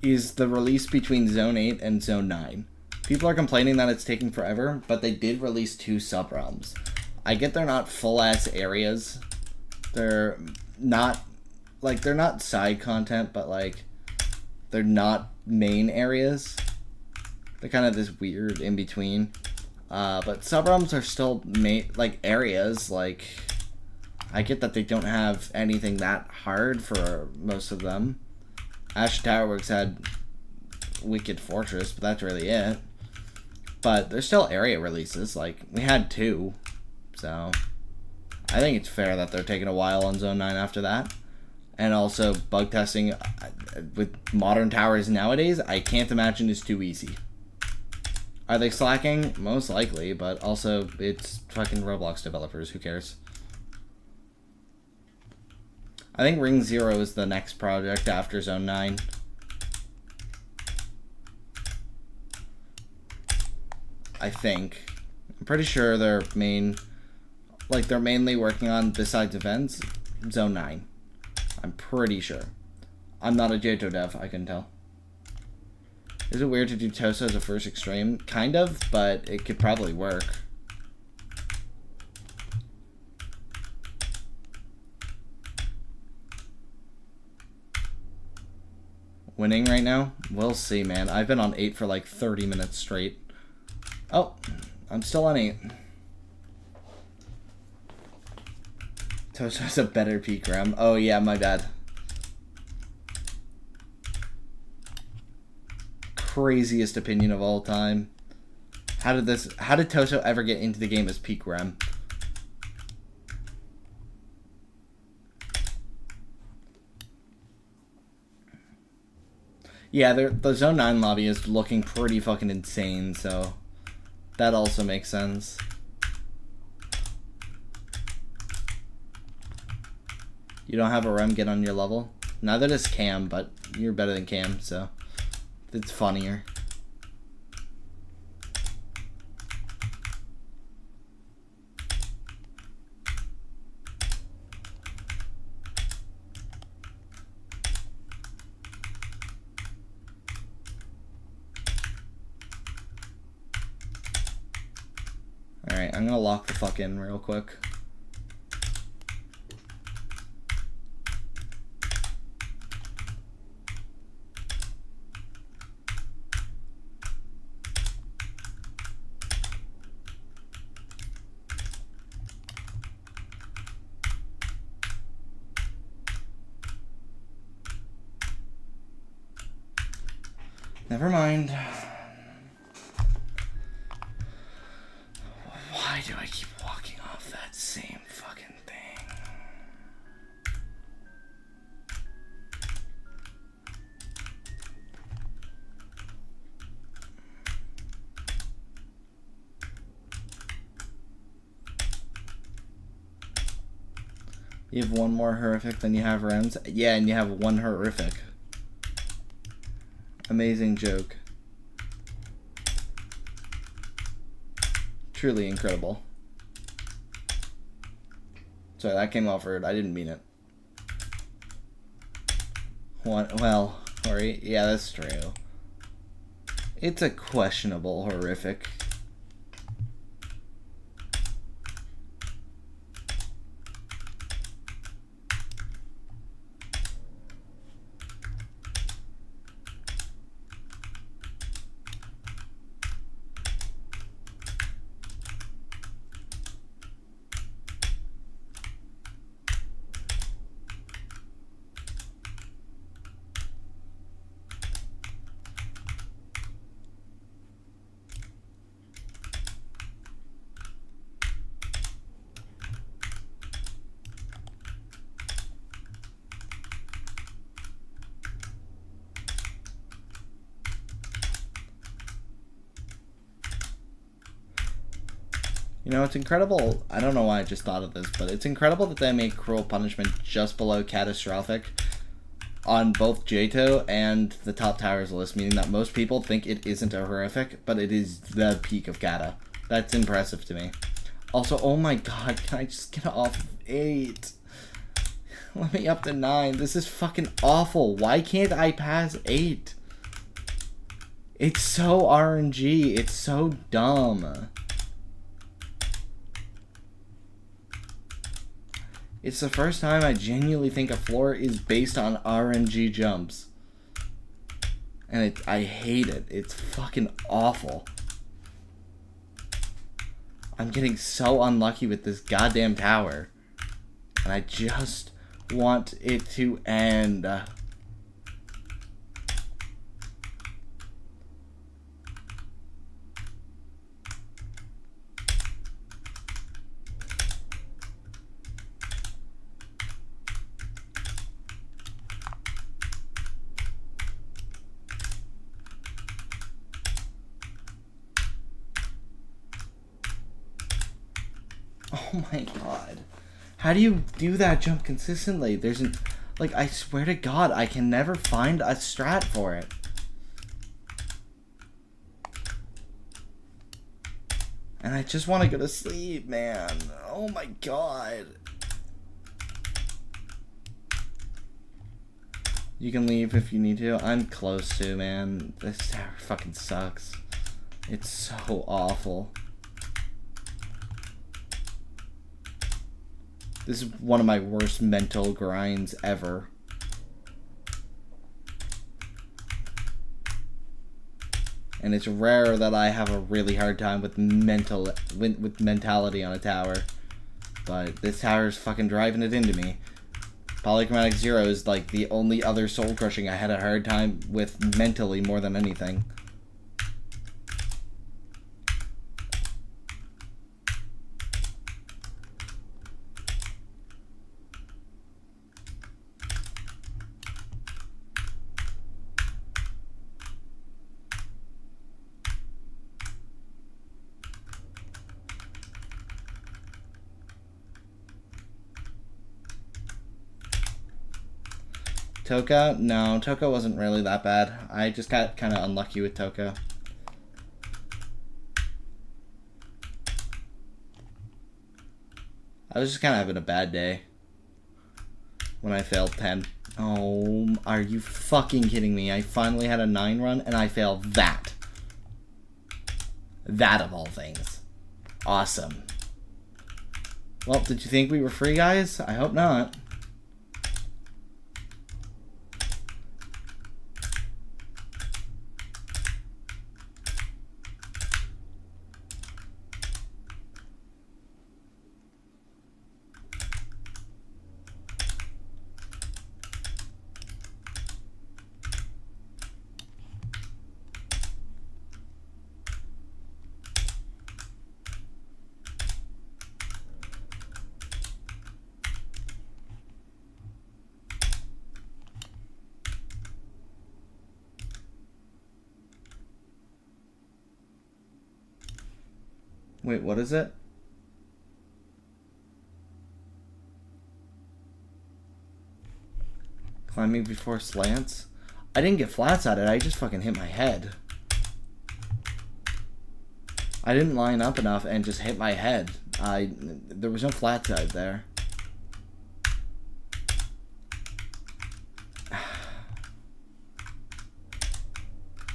S1: is the release between Zone 8 and Zone 9. People are complaining that it's taking forever, but they did release 2 sub-realms. I get they're not full-ass areas. They're not, like, they're not side content, but, like, they're not main areas. They're kind of this weird in-between. But sub-realms are still like, areas, like, I get that they don't have anything that hard for most of them. Ash Towerworks had Wicked Fortress, but that's really it. But there's still area releases, like, we had 2. So, I think it's fair that they're taking a while on Zone 9 after that. And also, bug testing with modern towers nowadays, I can't imagine is too easy. Are they slacking? Most likely, but also, it's fucking Roblox developers, who cares? I think Ring 0 is the next project after Zone 9. I think. I'm pretty sure they're mainly working on, besides events, Zone 9. I'm pretty sure. I'm not a JToH dev, I can tell. Is it weird to do Tosa as a first extreme? Kind of, but it could probably work. Winning right now? We'll see, man. I've been on 8 for like 30 minutes straight. Oh, I'm still on 8. ToH has a better peak RAM. Oh yeah, my bad. Craziest opinion of all time. How did ToH ever get into the game as peak RAM? Yeah, the Zone 9 lobby is looking pretty fucking insane, so that also makes sense. You don't have a rem get on your level? Neither does Cam, but you're better than Cam, so it's funnier. Alright, I'm gonna lock the fuck in real quick. Never mind. Why do I keep walking off that same fucking thing? You have one more horrific than you have rems? Yeah, and you have one horrific. Amazing joke. Truly incredible. Sorry, that came off rude. I didn't mean it. What? Well, sorry. Yeah, that's true. It's a questionable horrific. You know, it's incredible. I don't know why I just thought of this, but it's incredible that they make Cruel Punishment just below Catastrophic on both JToH and the Top Towers list, meaning that most people think it isn't a horrific, but it is the peak of Cata. That's impressive to me. Also, oh my god, can I just get off of 8? Let me up to 9. This is fucking awful. Why can't I pass 8? It's so RNG. It's so dumb. It's the first time I genuinely think a floor is based on RNG jumps. And I hate it. It's fucking awful. I'm getting so unlucky with this goddamn tower. And I just want it to end. Oh my god. How do you do that jump consistently? There's an... Like, I swear to god, I can never find a strat for it. And I just want to go to sleep, man. Oh my god. You can leave if you need to. I'm close to, man. This tower fucking sucks. It's so awful. This is one of my worst mental grinds ever. And it's rare that I have a really hard time with mentality on a tower. But this tower is fucking driving it into me. Polychromatic Zero is like the only other soul crushing I had a hard time with mentally more than anything. Toka? No, Toka wasn't really that bad. I just got kind of unlucky with Toka. I was just kind of having a bad day when I failed 10. Oh, are you fucking kidding me? I finally had a 9 run and I failed that. That of all things. Awesome. Well, did you think we were free, guys? I hope not. Wait, what is it? Climbing before slants? I didn't get flats at it, I just fucking hit my head. I didn't line up enough and just hit my head. There was no flat side there.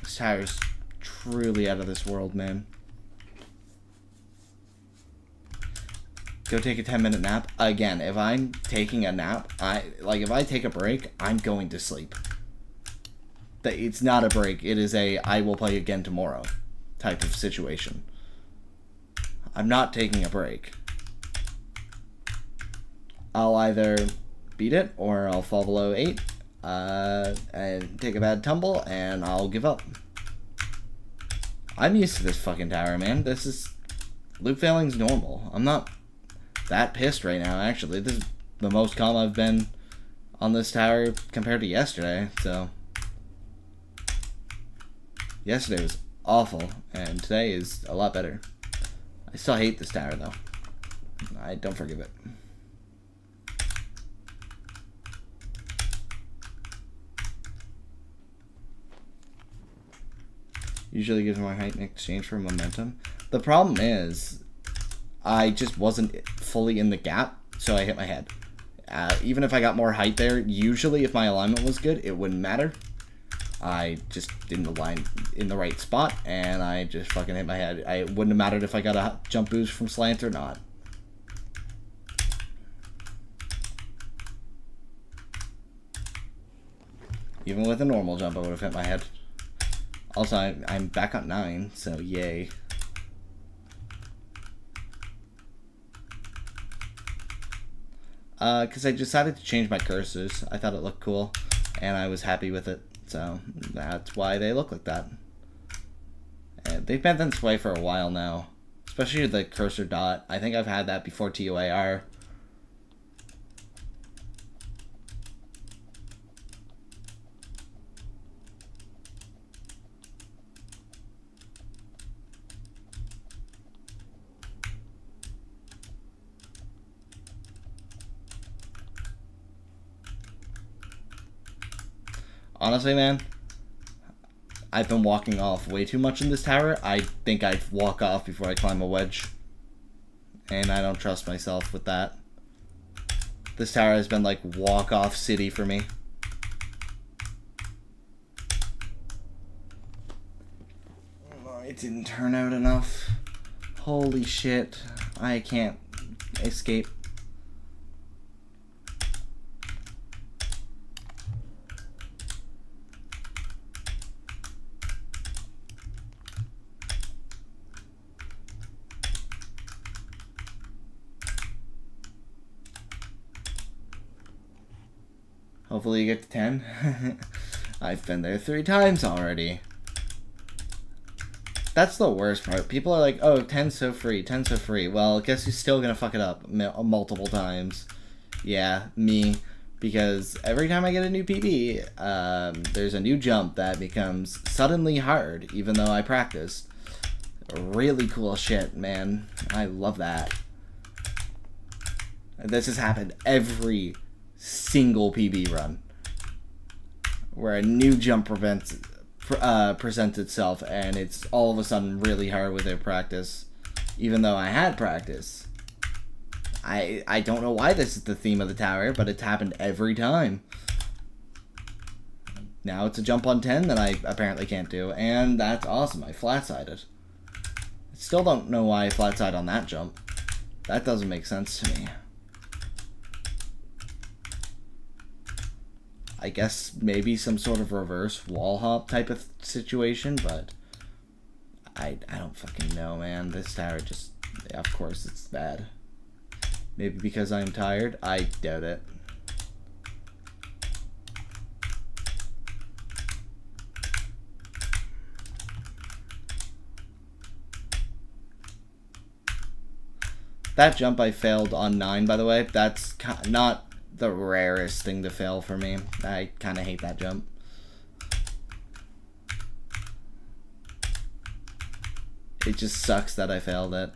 S1: This tower's truly out of this world, man. Go take a 10-minute nap. Again, if I'm taking a nap, if I take a break, I'm going to sleep. It's not a break. It is a I will play again tomorrow type of situation. I'm not taking a break. I'll either beat it or I'll fall below 8 and take a bad tumble and I'll give up. I'm used to this fucking tower, man. This is... loop failing's normal. I'm not that pissed right now, actually. This is the most calm I've been on this tower compared to yesterday, so... yesterday was awful, and today is a lot better. I still hate this tower, though. I don't forgive it. Usually gives more height in exchange for momentum. The problem is, I just wasn't fully in the gap, so I hit my head. Even if I got more height there, usually if my alignment was good, it wouldn't matter. I just didn't align in the right spot, and I just fucking hit my head. It wouldn't have mattered if I got a jump boost from slant or not. Even with a normal jump, I would have hit my head. Also, I'm back on 9, so yay. Because I decided to change my cursors. I thought it looked cool, and I was happy with it. So that's why they look like that. And they've been this way for a while now. Especially the cursor dot. I think I've had that before TOAR. Honestly, man, I've been walking off way too much in this tower. I think I'd walk off before I climb a wedge. And I don't trust myself with that. This tower has been like walk-off city for me. Oh, it didn't turn out enough. Holy shit. I can't escape. Hopefully you get to 10. I've been there 3 times already. That's the worst part. People are like, oh, 10's so free, 10's so free. Well, guess who's still gonna fuck it up multiple times? Yeah, me. Because every time I get a new PB, there's a new jump that becomes suddenly hard, even though I practiced. Really cool shit, man. I love that. This has happened every single PB run, where a new jump presents itself, and it's all of a sudden really hard without practice, even though I had practice. I don't know why this is the theme of the tower, but it's happened every time. Now it's a jump on 10 that I apparently can't do, and that's awesome. I flat-sided. Still don't know why I flat-side on that jump. That doesn't make sense to me. I guess maybe some sort of reverse wall hop type of situation, but I don't fucking know, man. This tower just, yeah, of course it's bad. Maybe because I'm tired? I doubt it. That jump I failed on 9, by the way. That's not the rarest thing to fail for me. I kind of hate that jump. It just sucks that I failed it.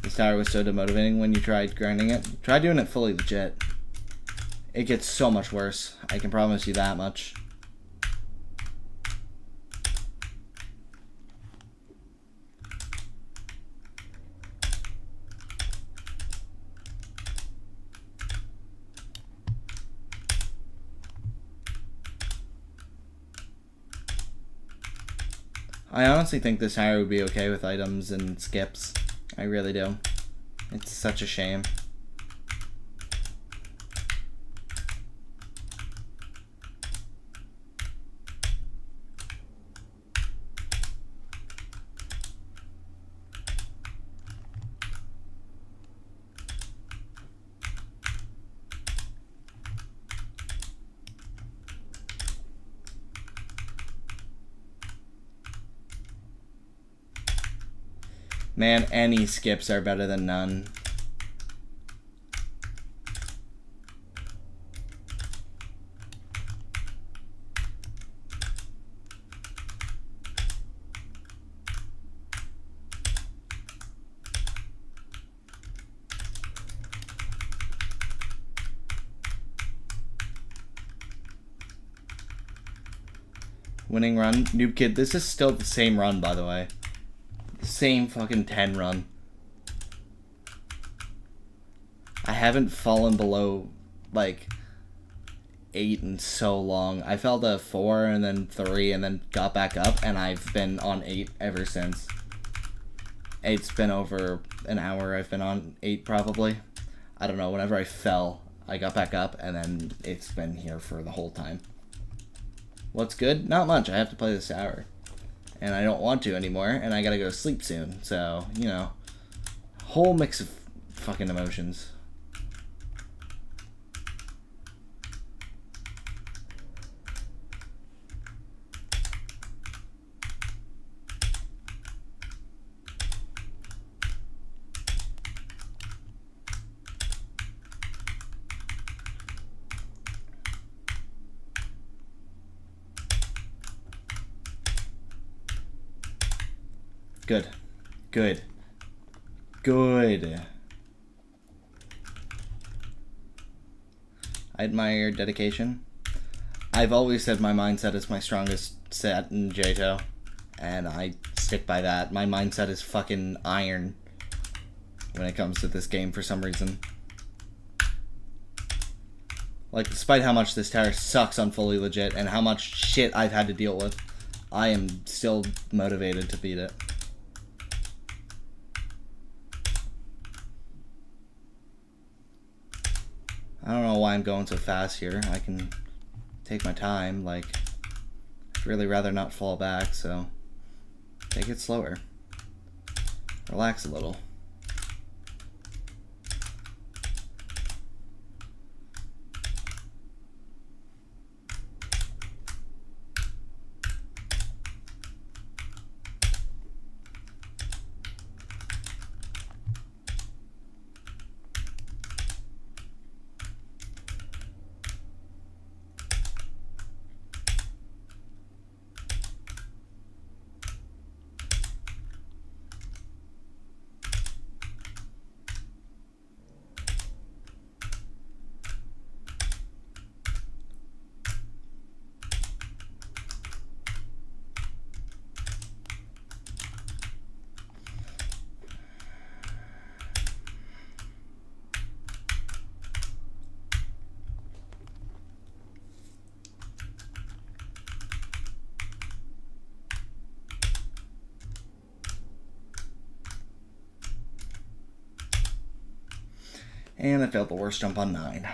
S1: This tower was so demotivating when you tried grinding it. Try doing it fully legit. It gets so much worse. I can promise you that much. I honestly think this tower would be okay with items and skips. I really do. It's such a shame. Man, any skips are better than none. Winning run. Noob Kid, this is still the same run, by the way. Same fucking 10 run. I haven't fallen below, like, 8 in so long. I fell to 4 and then 3 and then got back up, and I've been on 8 ever since. It's been over an hour I've been on 8 probably. I don't know, whenever I fell, I got back up, and then it's been here for the whole time. What's good? Not much. I have to play this tower. And I don't want to anymore, and I gotta go to sleep soon. So, you know, whole mix of fucking emotions. Good. Good. Good. I admire your dedication. I've always said my mindset is my strongest set in JToH, and I stick by that. My mindset is fucking iron when it comes to this game for some reason. Like, despite how much this tower sucks on fully legit and how much shit I've had to deal with, I am still motivated to beat it. I don't know why I'm going so fast here. I can take my time, like, I'd really rather not fall back, so Take it slower. Relax a little. And I failed the worst jump on 9.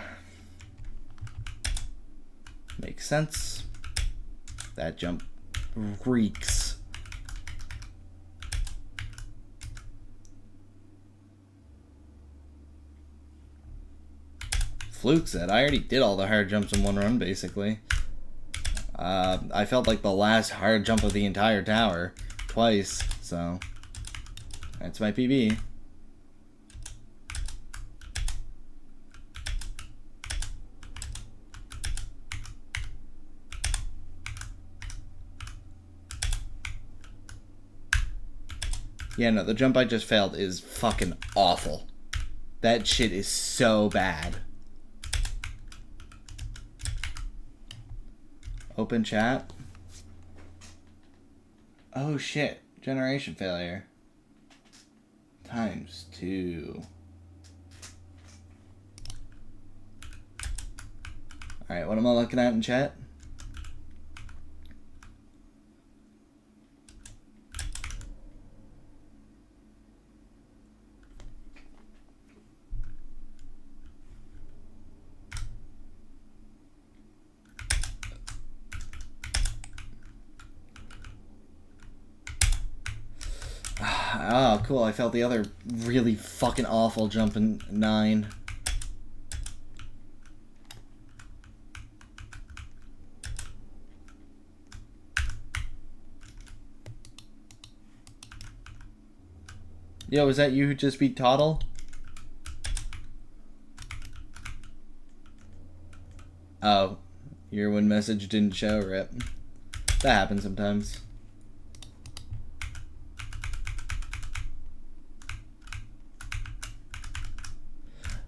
S1: Makes sense. That jump reeks. Fluke said, I already did all the hard jumps in one run, basically. I felt like the last hard jump of the entire tower twice, so that's my PB. Yeah, no, the jump I just failed is fucking awful. That shit is so bad. Open chat. Oh shit. Generation failure. ×2. Alright, what am I looking at in chat? Oh, cool. I felt the other really fucking awful jump in 9. Yo, was that you who just beat Toddle? Oh, your win message didn't show, rip. That happens sometimes.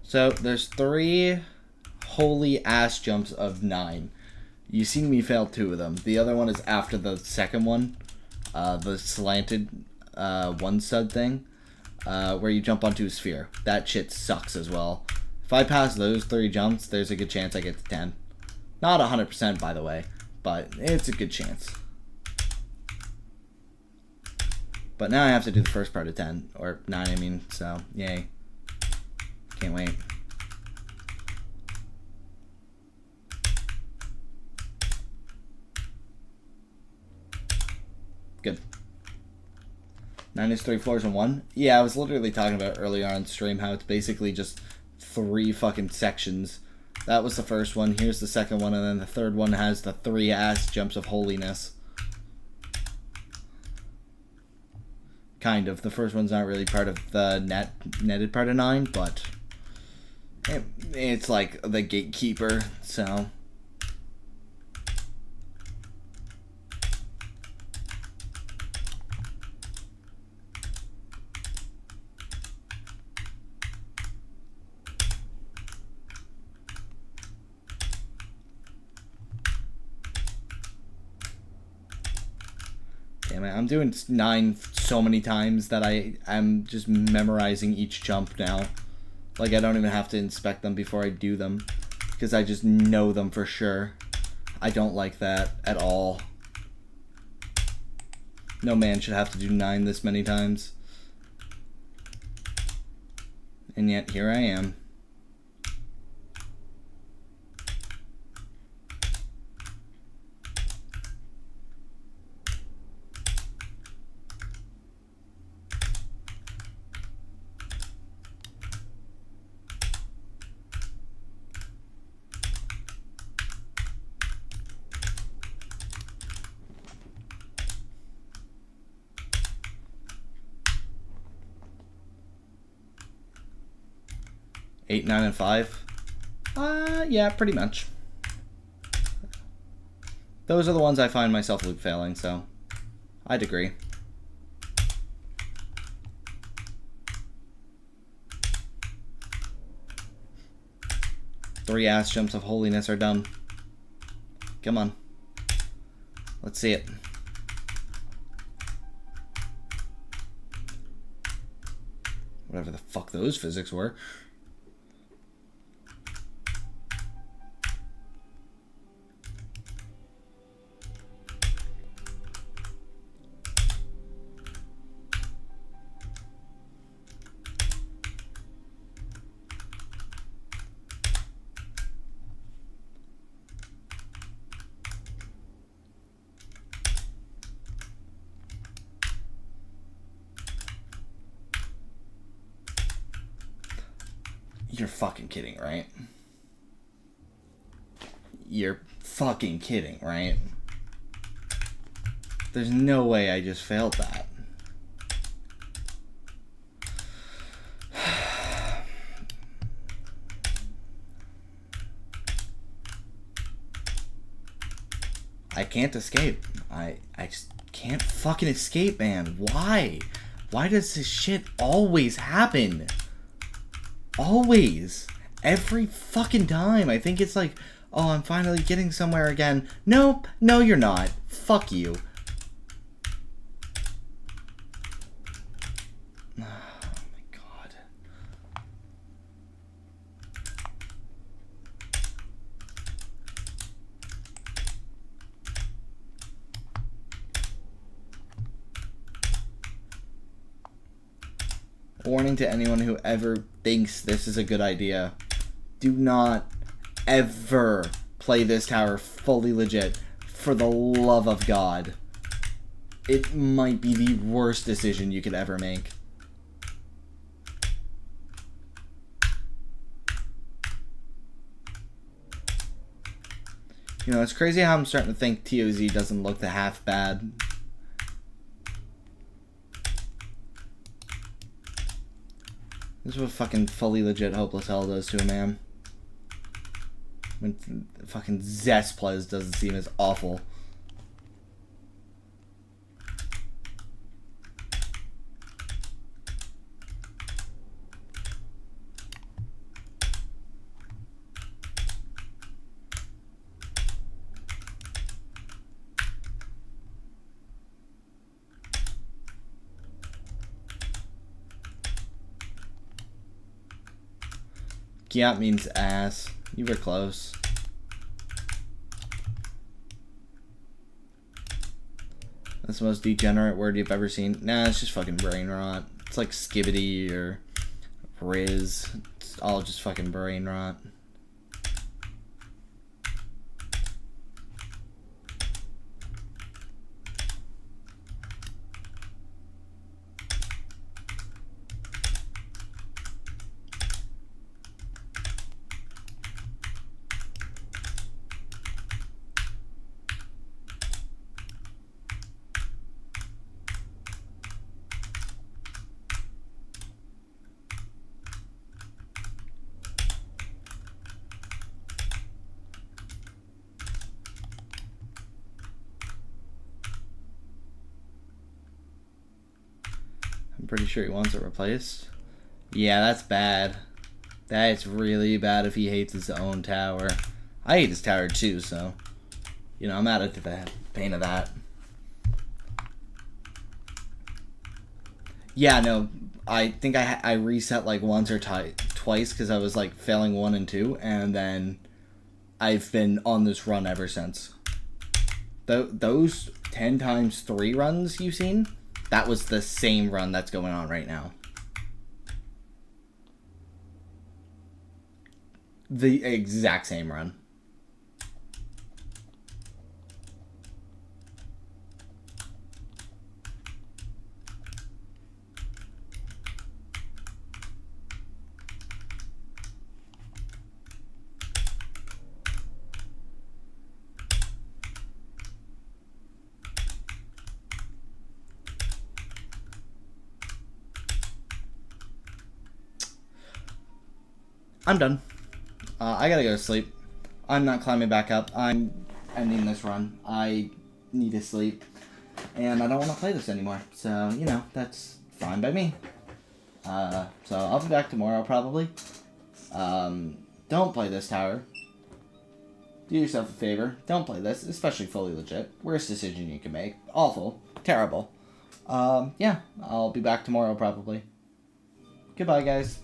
S1: So, there's 3 holy ass jumps of 9. You've seen me fail 2 of them. The other one is after the second one. The slanted one stud thing. Where you jump onto a sphere. That shit sucks as well. If I pass those 3 jumps, there's a good chance I get to 10. Not 100% by the way, but it's a good chance. But now I have to do the first part of 10, or 9 I mean, so yay. Can't wait. Good. 9 is 3 floors in 1? Yeah, I was literally talking about earlier on stream how it's basically just 3 fucking sections. That was the first one, here's the second one, and then the third one has the 3 ass jumps of holiness. Kind of. The first one's not really part of the netted part of 9, but it's like the gatekeeper, so... Damn it, I'm doing 9 so many times that I'm just memorizing each jump now. Like, I don't even have to inspect them before I do them, because I just know them for sure. I don't like that at all. No man should have to do 9 this many times. And yet, here I am. 8, 9, and 5? Yeah, pretty much. Those are the ones I find myself loop failing, so I'd agree. Three ass jumps of holiness are done. Come on. Let's see it. Whatever the fuck those physics were. You're fucking kidding, right? You're fucking kidding, right? There's no way I just failed that. I can't escape. I just can't fucking escape, man. Why? Why does this shit always happen? Always. Every fucking time. I think it's like, oh, I'm finally getting somewhere again. Nope. No, you're not. Fuck you. Oh my god. Warning to anyone who ever thinks this is a good idea. Do not ever play this tower fully legit. For the love of God. It might be the worst decision you could ever make. You know, it's crazy how I'm starting to think TOZ doesn't look the half bad. This is what fucking fully legit Hopeless Hell does to a man. When fucking Zesplez doesn't seem as awful. Giat means ass. You were close. That's the most degenerate word you've ever seen. Nah, it's just fucking brain rot. It's like skibbity or Riz. It's all just fucking brain rot. I'm pretty sure he wants it replaced. Yeah, that's bad. That's really bad if he hates his own tower. I hate his tower too, so... You know, I'm added to the pain of that. Yeah, no, I think I reset like once or twice because I was like failing 1 and 2, and then I've been on this run ever since. Those 10 times 3 runs you've seen, that was the same run that's going on right now. The exact same run. I'm done. I gotta go to sleep. I'm not climbing back up. I'm ending this run. I need to sleep. And I don't want to play this anymore. So, you know, that's fine by me. So I'll be back tomorrow, probably. Don't play this tower. Do yourself a favor. Don't play this, especially fully legit. Worst decision you can make. Awful. Terrible. Yeah, I'll be back tomorrow, probably. Goodbye, guys.